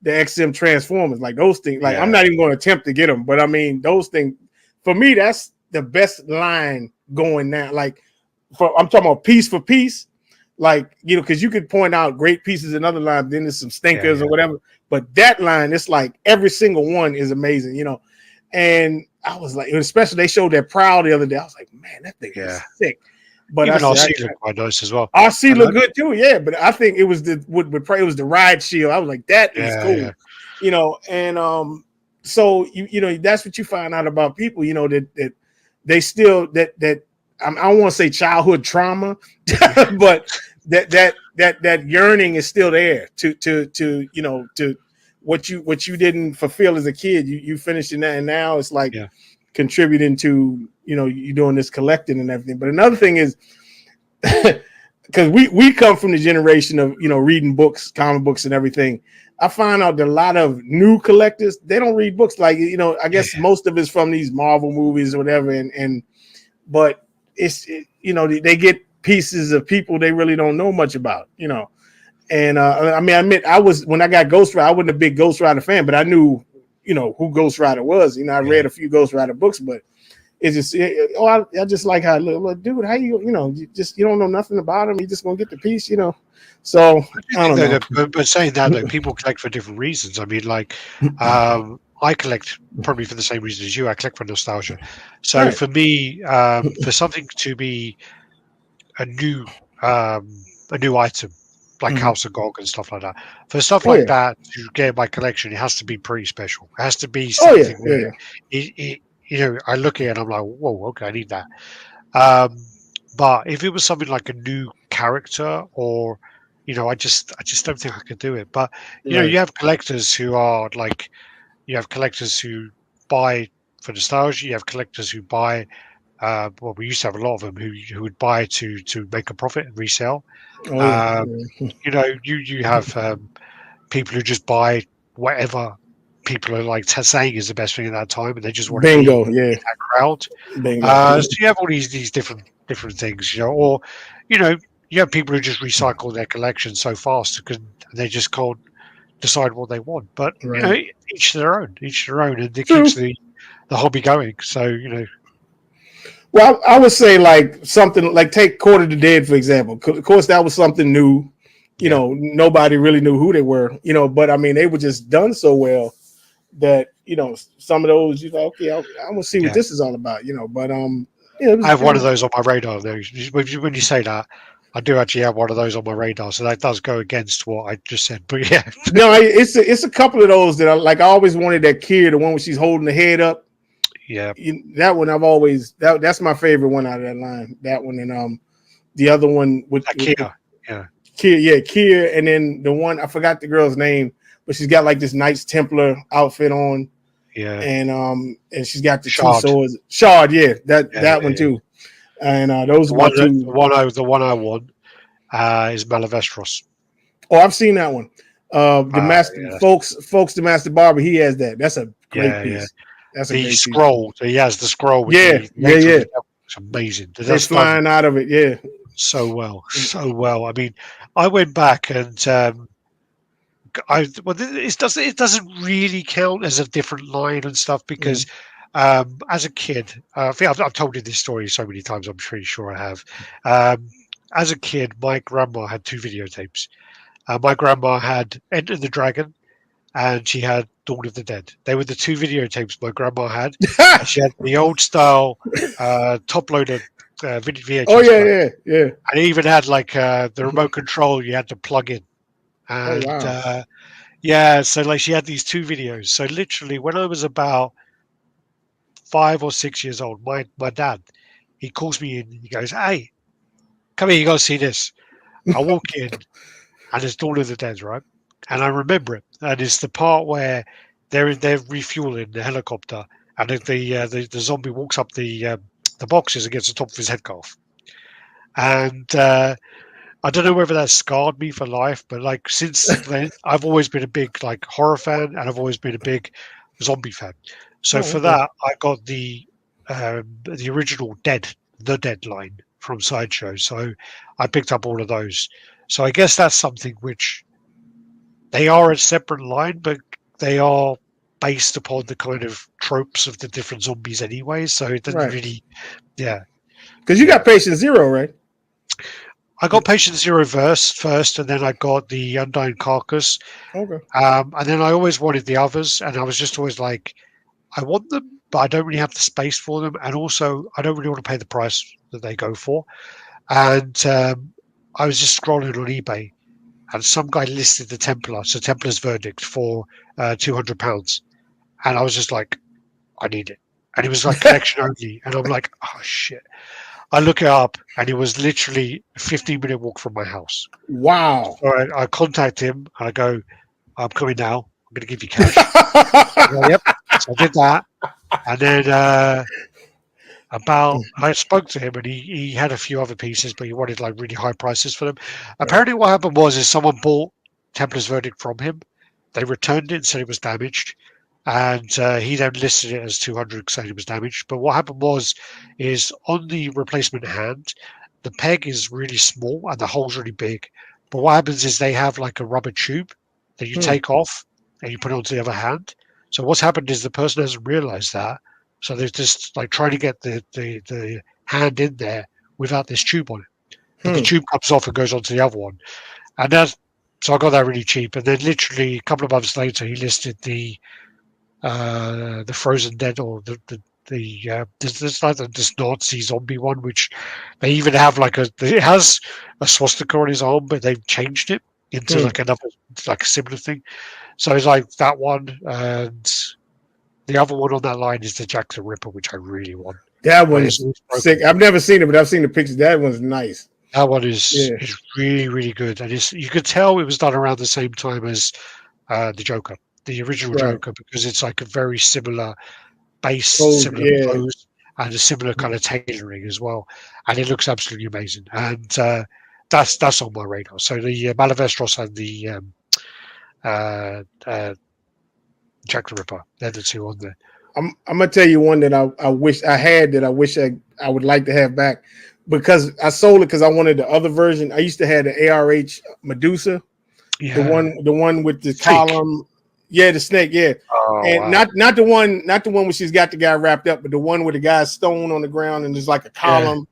the XM Transformers, like those things. Like, Yeah. I'm not even going to attempt to get them, but I mean, those things for me, that's the best line going now. Like, I'm talking about piece for piece. Like, you know, because you could point out great pieces in other lines, then there's some stinkers or whatever. But that line, it's like every single one is amazing, you know. And I was like, especially they showed that Prowl the other day. I was like, man, that thing is sick. But even RC looked quite nice as well. RC looked good too, yeah. But I think it was the ride shield. I was like, that is cool, you know. And so you know, that's what you find out about people, you know, that they still that I don't want to say childhood trauma, but that yearning is still there to you know, to what you didn't fulfill as a kid, you finished in that, and now it's like contributing to, you know, you doing this collecting and everything. But another thing is, because we come from the generation of, you know, reading books, comic books and everything. I find out that a lot of new collectors, they don't read books. Like, you know, I guess most of it's from these Marvel movies or whatever, but you know, they get pieces of people they really don't know much about, you know. And I mean, I admit, when I got Ghost Rider, I wasn't a big Ghost Rider fan, but I knew, you know, who Ghost Rider was. You know, I read a few Ghost Rider books, but it's just, I just like how it looked. Like, dude, how you know, you don't know nothing about him. You just gonna get the piece, you know. So I don't know. But saying that, though, people collect for different reasons. I mean, like, I collect probably for the same reason as you. I collect for nostalgia. So for me, for something to be a new item, like House of Gog and stuff like that, for stuff like that to get in my collection, it has to be pretty special. It has to be something where it, you know, I look at it and I'm like, whoa, okay, I need that. But if it was something like a new character, or, you know, I just don't think I could do it. But you know, you have collectors who are like, you have collectors who buy for nostalgia. You have collectors who buy. Well, we used to have a lot of them who would buy to make a profit and resell. You know, you have people who just buy whatever people are like saying is the best thing at that time, and they just want to be in that crowd. So you have all these different things, you know, or, you know, you have people who just recycle their collection so fast because they just can't decide what they want. But you know, each their own, and it keeps the hobby going. So, you know. Well, I would say like something like take Court of the Dead, for example. Of course, that was something new. You know, nobody really knew who they were, you know, but I mean, they were just done so well that, you know, some of those, you know, okay, I want to see what this is all about, you know, but I have one of those on my radar though. When you say that, I do actually have one of those on my radar, so that does go against what I just said. But yeah, no, it's a couple of those that I always wanted. That Kier, the one where she's holding the head up. Yeah, that one I've always that's my favorite one out of that line. That one, and the other one with Kier, Kier, and then the one I forgot the girl's name, but she's got like this Knights Templar outfit on. Yeah, and she's got the Shard. 2 swords. Shard, that one too. And those the one I won is Malavestros. Oh, I've seen that one. The master folks, the Master Barber, he has that. That's a great piece. Yeah. That's the scroll. He has the scroll. With It's amazing. They're flying out of it. So well. I mean, I went back and it doesn't really count as a different line and stuff because as a kid, I think I've told you this story so many times. I'm pretty sure I have. As a kid, my grandma had 2 videotapes. My grandma had Enter the Dragon, and she had Dawn of the Dead. They were the 2 videotapes my grandma had. She had the old style top-loader VHS. Oh yeah. And it even had like the remote control you had to plug in. And so like she had these 2 videos. So literally, when I was about 5 or 6 years old, my dad, he calls me in. He goes, "Hey, come here, you gotta see this." I walk in, and it's Dawn of the Dead, right? And I remember it, and it's the part where they're refueling the helicopter, and the zombie walks up the boxes and gets the top of his head cut off. And I don't know whether that scarred me for life, but like since then, I've always been a big like horror fan, and I've always been a big zombie fan. So for that, I got the original the Dead line from Sideshow. So I picked up all of those. So I guess that's something which they are a separate line, but they are based upon the kind of tropes of the different zombies anyway. So it doesn't really, Because you got Patient Zero, right? I got Patient Zero first, and then I got the Undying Carcass. Okay. And then I always wanted the others, and I was just always like, I want them, but I don't really have the space for them, and also I don't really want to pay the price that they go for. And I was just scrolling on eBay, and some guy listed the Templar, so Templar's Verdict, for £200, and I was just like, I need it, and it was like collection only, and I'm like, oh shit. I look it up, and it was literally a 15-minute walk from my house. Wow. So I contact him, and I go, I'm coming now. I'm going to give you cash. Yep. So I did that. And then I spoke to him, and he had a few other pieces, but he wanted like really high prices for them. Apparently what happened was someone bought Templar's Verdict from him. They returned it and said it was damaged. And he then listed it as 200, saying it was damaged. But what happened is on the replacement hand, the peg is really small and the hole's really big. But what happens is they have like a rubber tube that you take off and you put it onto the other hand. So what's happened is the person hasn't realized that. So they're just like trying to get the hand in there without this tube on it. But the tube comes off and goes onto the other one. And so I got that really cheap. And then literally a couple of months later, he listed the Frozen Dead, or there's like this Nazi zombie one, which they even have like it has a swastika on his arm, but they've changed it into like another, like a similar thing. So it's like that one, and the other one on that line is the Jack the Ripper, which I really want. That one's sick. I've never seen it, but I've seen the pictures. That one's nice. That one is really, really good, and you could tell it was done around the same time as the Joker. The original Joker, because it's like a very similar base, similar pose, and a similar kind of tailoring as well, and it looks absolutely amazing. And that's on my radar. So the Malavestros and the Jack the Ripper, they're the two on there. I'm gonna tell you one that I wish I had, that I wish I would like to have back, because I sold it because I wanted the other version. I used to have the ARH Medusa, the one with the column. Yeah, the snake, and not the one where she's got the guy wrapped up, but the one with the guy's stone on the ground and there's like a column.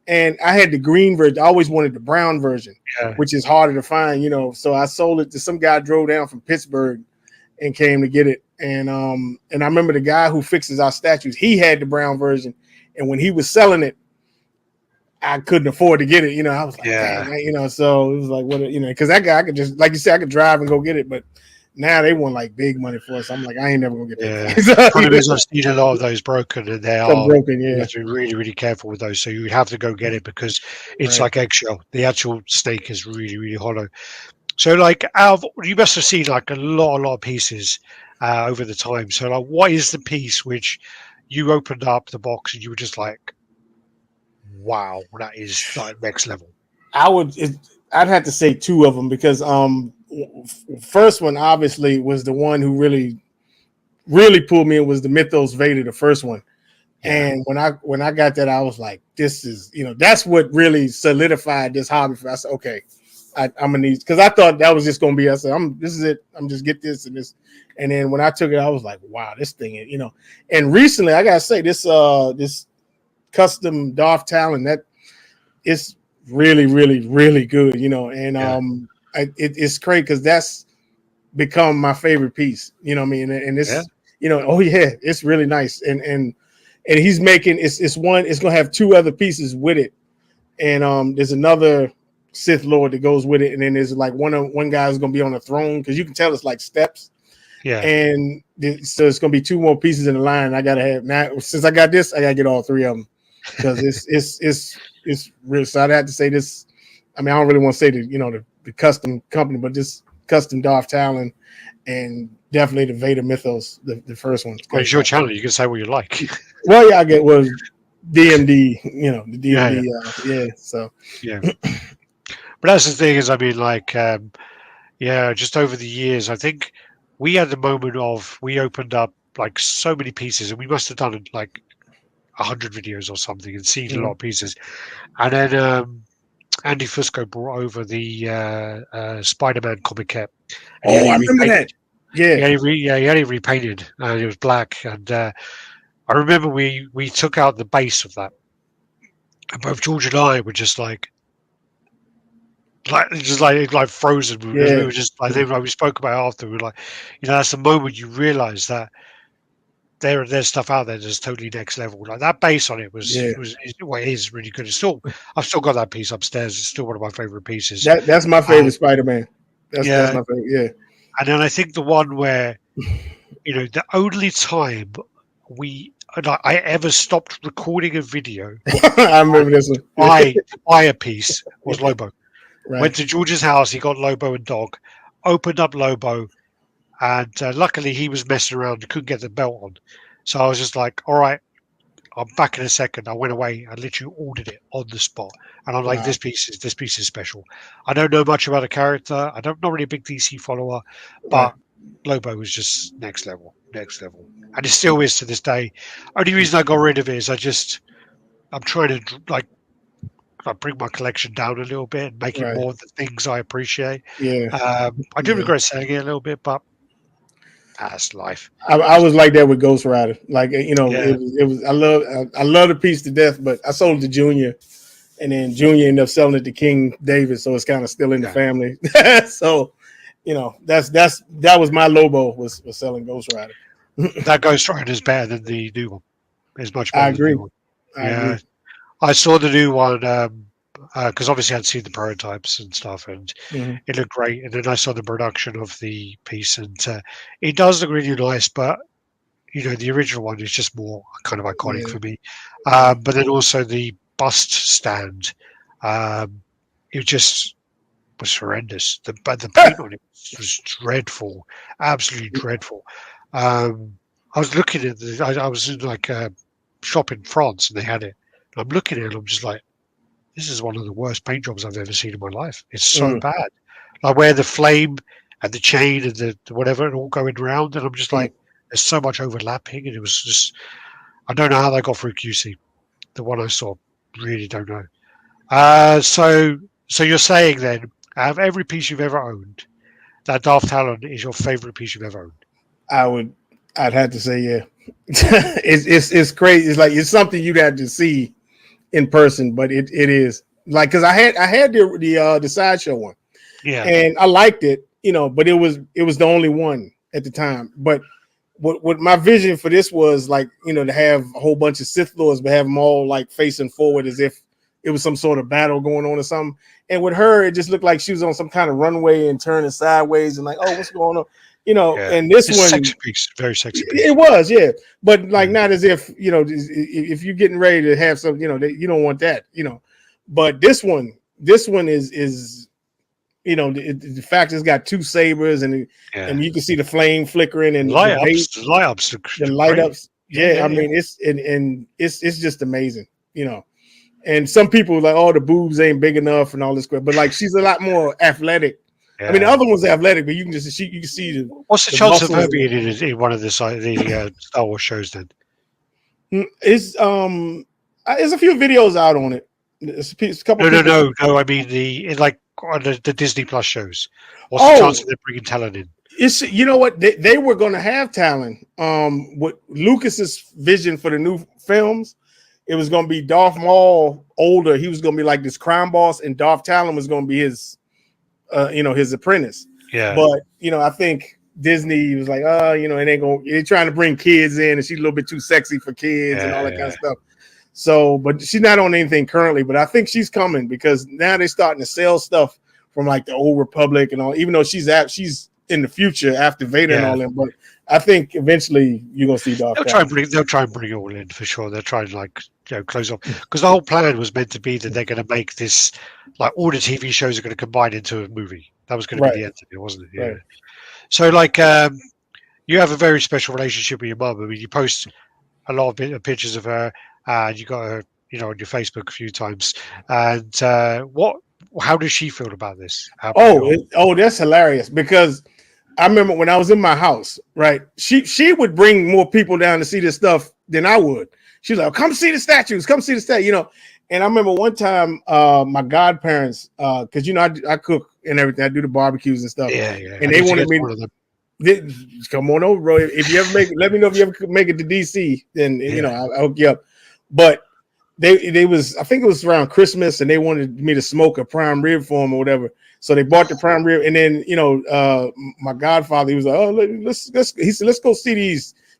And I had the green version. I always wanted the brown version, which is harder to find, So I sold it to some guy, drove down from Pittsburgh and came to get it. And I remember the guy who fixes our statues, he had the brown version, and when he was selling it, I couldn't afford to get it. I was like, dang, so it was like, what, because that guy, I could just, like you said, I could drive and go get it, but now they want like big money for us. I'm like, I ain't never gonna get that. Problem is, I've seen a lot of those broken, and they are broken. You have to be really, really careful with those. So you have to go get it, because it's like eggshell. The actual snake is really, really hollow. So like, you must have seen like a lot of pieces over the time. So like, what is the piece which you opened up the box and you were just like, wow, that is like next level? I'd have to say two of them, because first one obviously was the one who really pulled me in, was the Mythos Vader, the first one. And when I got that, I was like, this is, that's what really solidified this hobby for me. I said, okay, I'm gonna need, because I thought that was just gonna be, I said, this is it, I'm just get this and this. And then when I took it, I was like, wow, this thing, and recently I gotta say, this custom Darth Talon, that it's really, really, really good, and it's great, because that's become my favorite piece, what I mean? And it's it's really nice, and he's making it's gonna have two other pieces with it, and there's another Sith Lord that goes with it, and then there's like one guy's gonna be on the throne, because you can tell it's like steps, and so it's gonna be two more pieces in the line. I gotta have, now since I got this, I gotta get all three of them, because it's real. So I'd have to say this. I mean, I don't really want to say the custom company, but this custom Darth Talon, and definitely the Vader Mythos, the first one. Well, it's your channel. You can say what you like. Well, I get DMD, the DMD. So. But that's the thing is, I mean, like, just over the years, I think we had the moment of, we opened up like so many pieces, and we must have done like 100 videos or something and seen a lot of pieces. And then Andy Fusco brought over the Spider-Man comic kit. Oh, I remember that. Yeah, he had it repainted, and it was black. And I remember we took out the base of that, and both George and I were just like frozen because we were just like, we spoke about it after. We were like, that's the moment you realise that there's stuff out there that's totally next level. Like that base on it is really good. I've still got that piece upstairs. It's still one of my favorite pieces. That's my favorite Spider-Man. That's my favorite. Yeah. And then I think the one where, the only time I ever stopped recording a video. I remember this one. buy a piece was Lobo. Right. Went to George's house. He got Lobo and Dog. Opened up Lobo. And luckily he was messing around and couldn't get the belt on. So I was just like, all right, I'm back in a second. I went away. I literally ordered it on the spot. And I'm like, this piece is special. I don't know much about the character. I'm not really a big DC follower, but Lobo was just next level. And it still is to this day. Only reason I got rid of it is I'm trying to bring my collection down a little bit and make it more of the things I appreciate. Yeah. I do regret selling it a little bit, but that's life. I was like that with Ghost Rider. Like, it was I love the piece to death, but I sold it to Junior, and then Junior ended up selling it to King David, so it's kind of still in the family. So, that was my Lobo was selling Ghost Rider. That Ghost Rider is better than the new one. It's much better. I agree. I agree. I saw the new one because obviously I'd seen the prototypes and stuff, and it looked great. And then I saw the production of the piece, and it does look really nice. But the original one is just more kind of iconic for me. But then also the bust stand, it just was horrendous. The paint on it was dreadful, absolutely dreadful. I was looking at I was in like a shop in France, and they had it. I'm looking at it, and I'm just like, this is one of the worst paint jobs I've ever seen in my life. It's so bad. Like where the flame and the chain and the whatever and all going around, and I'm just like, there's so much overlapping, and it was just, I don't know how they got through QC. The one I saw, really don't know. So you're saying then, out of every piece you've ever owned, that Darth Talon is your favorite piece you've ever owned? I'd have to say, yeah. It's crazy. It's like it's something you'd have to see in person, but it is like, because I had the sideshow one, and I liked it, but it was the only one at the time. But what my vision for this was like, to have a whole bunch of Sith Lords, but have them all like facing forward as if it was some sort of battle going on or something. And with her, it just looked like she was on some kind of runway and turning sideways and like, oh, what's going on? And this one, sexy piece, very sexy piece. It was, but like not as if if you're getting ready to have some, you don't want that, But this one is, the fact it's got two sabers and you can see the flame flickering and light ups. Yeah, I mean it's just amazing, And some people are like, oh, the boobs ain't big enough and all this crap, but like she's a lot more athletic. I mean, the other one's athletic, but you can see what's the chance of her being in one of the Star Wars shows then? There's a few videos out on it. It's a couple. No. I mean like on the Disney Plus shows. What's the chance of them bringing Talon in? It's what they were going to have Talon. With Lucas's vision for the new films, it was going to be Darth Maul older. He was going to be like this crime boss, and Darth Talon was going to be his. His apprentice. Yeah. But I think Disney was like, it ain't gonna. They're trying to bring kids in, and she's a little bit too sexy for kids and all that kind of stuff. So, but she's not on anything currently. But I think she's coming because now they're starting to sell stuff from like the Old Republic and all. Even though she's in the future after Vader and all them, but I think eventually you're gonna see Darth. They'll try and bring it all in for sure. They're trying to close off because the whole plan was meant to be that they're going to make this like all the TV shows are going to combine into a movie. That was going to be the end of it, wasn't it? Yeah. Right. So like you have a very special relationship with your mum. I mean, you post a lot of pictures of her, and you got her, on your Facebook a few times. And how does she feel about this? That's hilarious because I remember when I was in my house, right? She would bring more people down to see this stuff than I would. She's like, come see the statues, come see the statue, And I remember one time, my godparents, because I cook and everything, I do the barbecues and stuff. Yeah. And they wanted me to come on over, bro. If you ever let me know if you ever make it to DC, then I'll hook you up. But they was, I think it was around Christmas, and they wanted me to smoke a prime rib for them or whatever. So they bought the prime rib, and then my godfather, he was like, "Oh, let's." He said, "Let's go see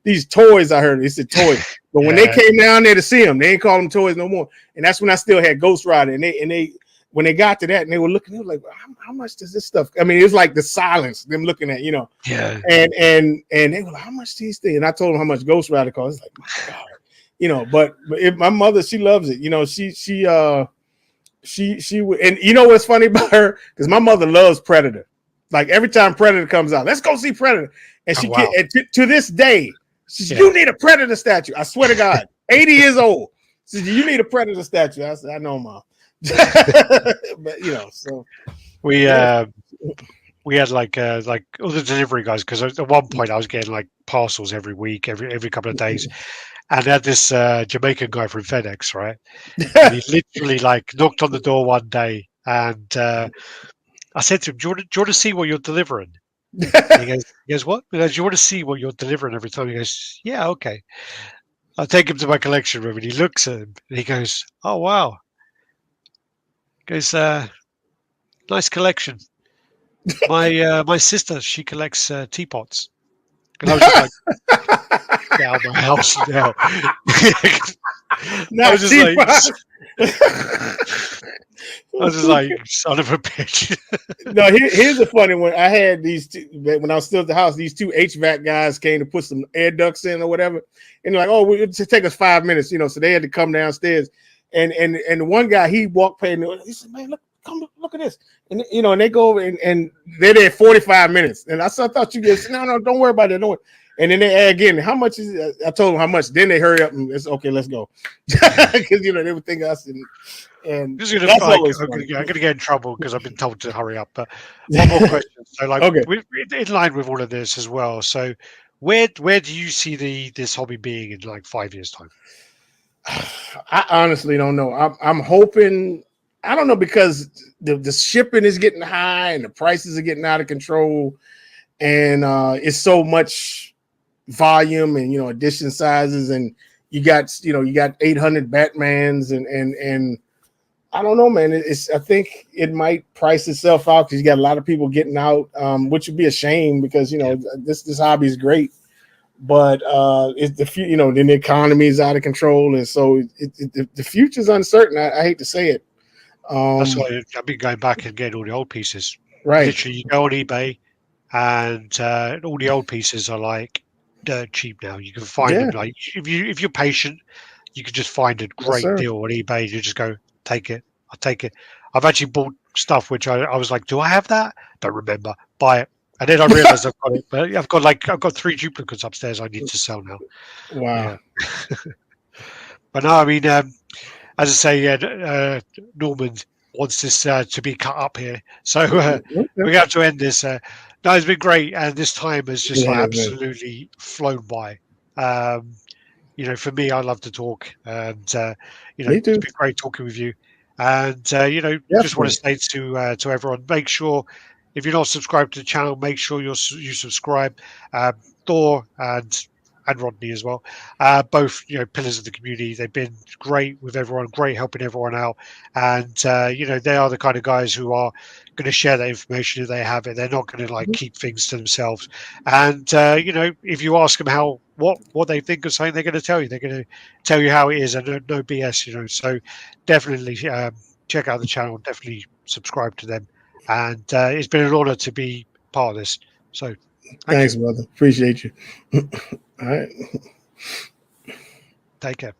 these toys." I heard he said toys, but when they came down there to see them, they ain't call them toys no more. And that's when I still had Ghost Rider, and they when they got to that, and they were looking, they were like, "How much does this stuff?" I mean, it was like the silence, them looking at, and they were like, "How much these things?" And I told them how much Ghost Rider cost. It's like, my God, but if my mother, she loves it. She would, and you know what's funny about her? Because my mother loves Predator. Like every time Predator comes out, let's go see Predator. And she to this day, she said, "You need a Predator statue." I swear to God, 80 years old. She said, "You need a Predator statue." I said, "I know, Mom." But so we had like other delivery guys, because at one point I was getting like parcels every week, every couple of days. And I had this Jamaican guy from FedEx, right? And he literally like knocked on the door one day, and I said to him, do you want to see what you're delivering?" And he goes, "What?" He goes, "Do you want to see what you're delivering every time?" He goes, "Yeah, okay." I take him to my collection room, and he looks at him, and he goes, "Oh, wow." He goes, "Nice collection. My sister, she collects teapots." And I was just like, "Get out of my house now." I was just like, "Son of a bitch." No, here's a funny one. I had these two, when I was still at the house, these two HVAC guys came to put some air ducts in or whatever. And they're like, "Oh, it'll take us 5 minutes," so they had to come downstairs. And one guy, he walked past me, he said, "Man, look at this." And and they go over and they're there 45 minutes. And I thought you guys, no, don't worry about it. Don't worry. And then they add again, "How much is it?" I told them how much. Then they hurry up and it's okay, let's go. Because they would think us and I'm gonna get in trouble because I've been told to hurry up. But one more question. So we're in line with all of this as well. So where do you see this hobby being in like 5 years' time? I honestly don't know. I'm hoping, I don't know, because the shipping is getting high and the prices are getting out of control, and it's so much volume and edition sizes, and you got 800 Batmans and I don't know, man. I think it might price itself out because you got a lot of people getting out, which would be a shame because this hobby is great. But it's then the economy is out of control, and so the future is uncertain. I hate to say it. That's why I've been going back and getting all the old pieces. Right. Literally, you go on eBay, and all the old pieces are like dirt cheap now. You can find them like if you're patient, you can just find a great deal on eBay. You just go, take it. I'll take it. I've actually bought stuff which I was like, do I have that? Don't remember. Buy it. And then I realized I've got it, but I've got 3 duplicates upstairs I need to sell now. Wow. Yeah. But no, I mean, as I say, Norman wants this to be cut up here, so we have to end this. No, it's been great, and this time has just absolutely flown by. For me, I love to talk, and it's been great talking with you. And just want to say to everyone, make sure, if you're not subscribed to the channel, make sure you subscribe. Thor and Rodney as well, both pillars of the community. They've been great with everyone, great helping everyone out, and they are the kind of guys who are going to share that information if they have it. They're not going to keep things to themselves. And if you ask them what they think of something, they're going to tell you. They're going to tell you how it is, and no BS. So definitely check out the channel. Definitely subscribe to them. And it's been an honor to be part of this. So thanks, brother. Appreciate you. All right. Take care.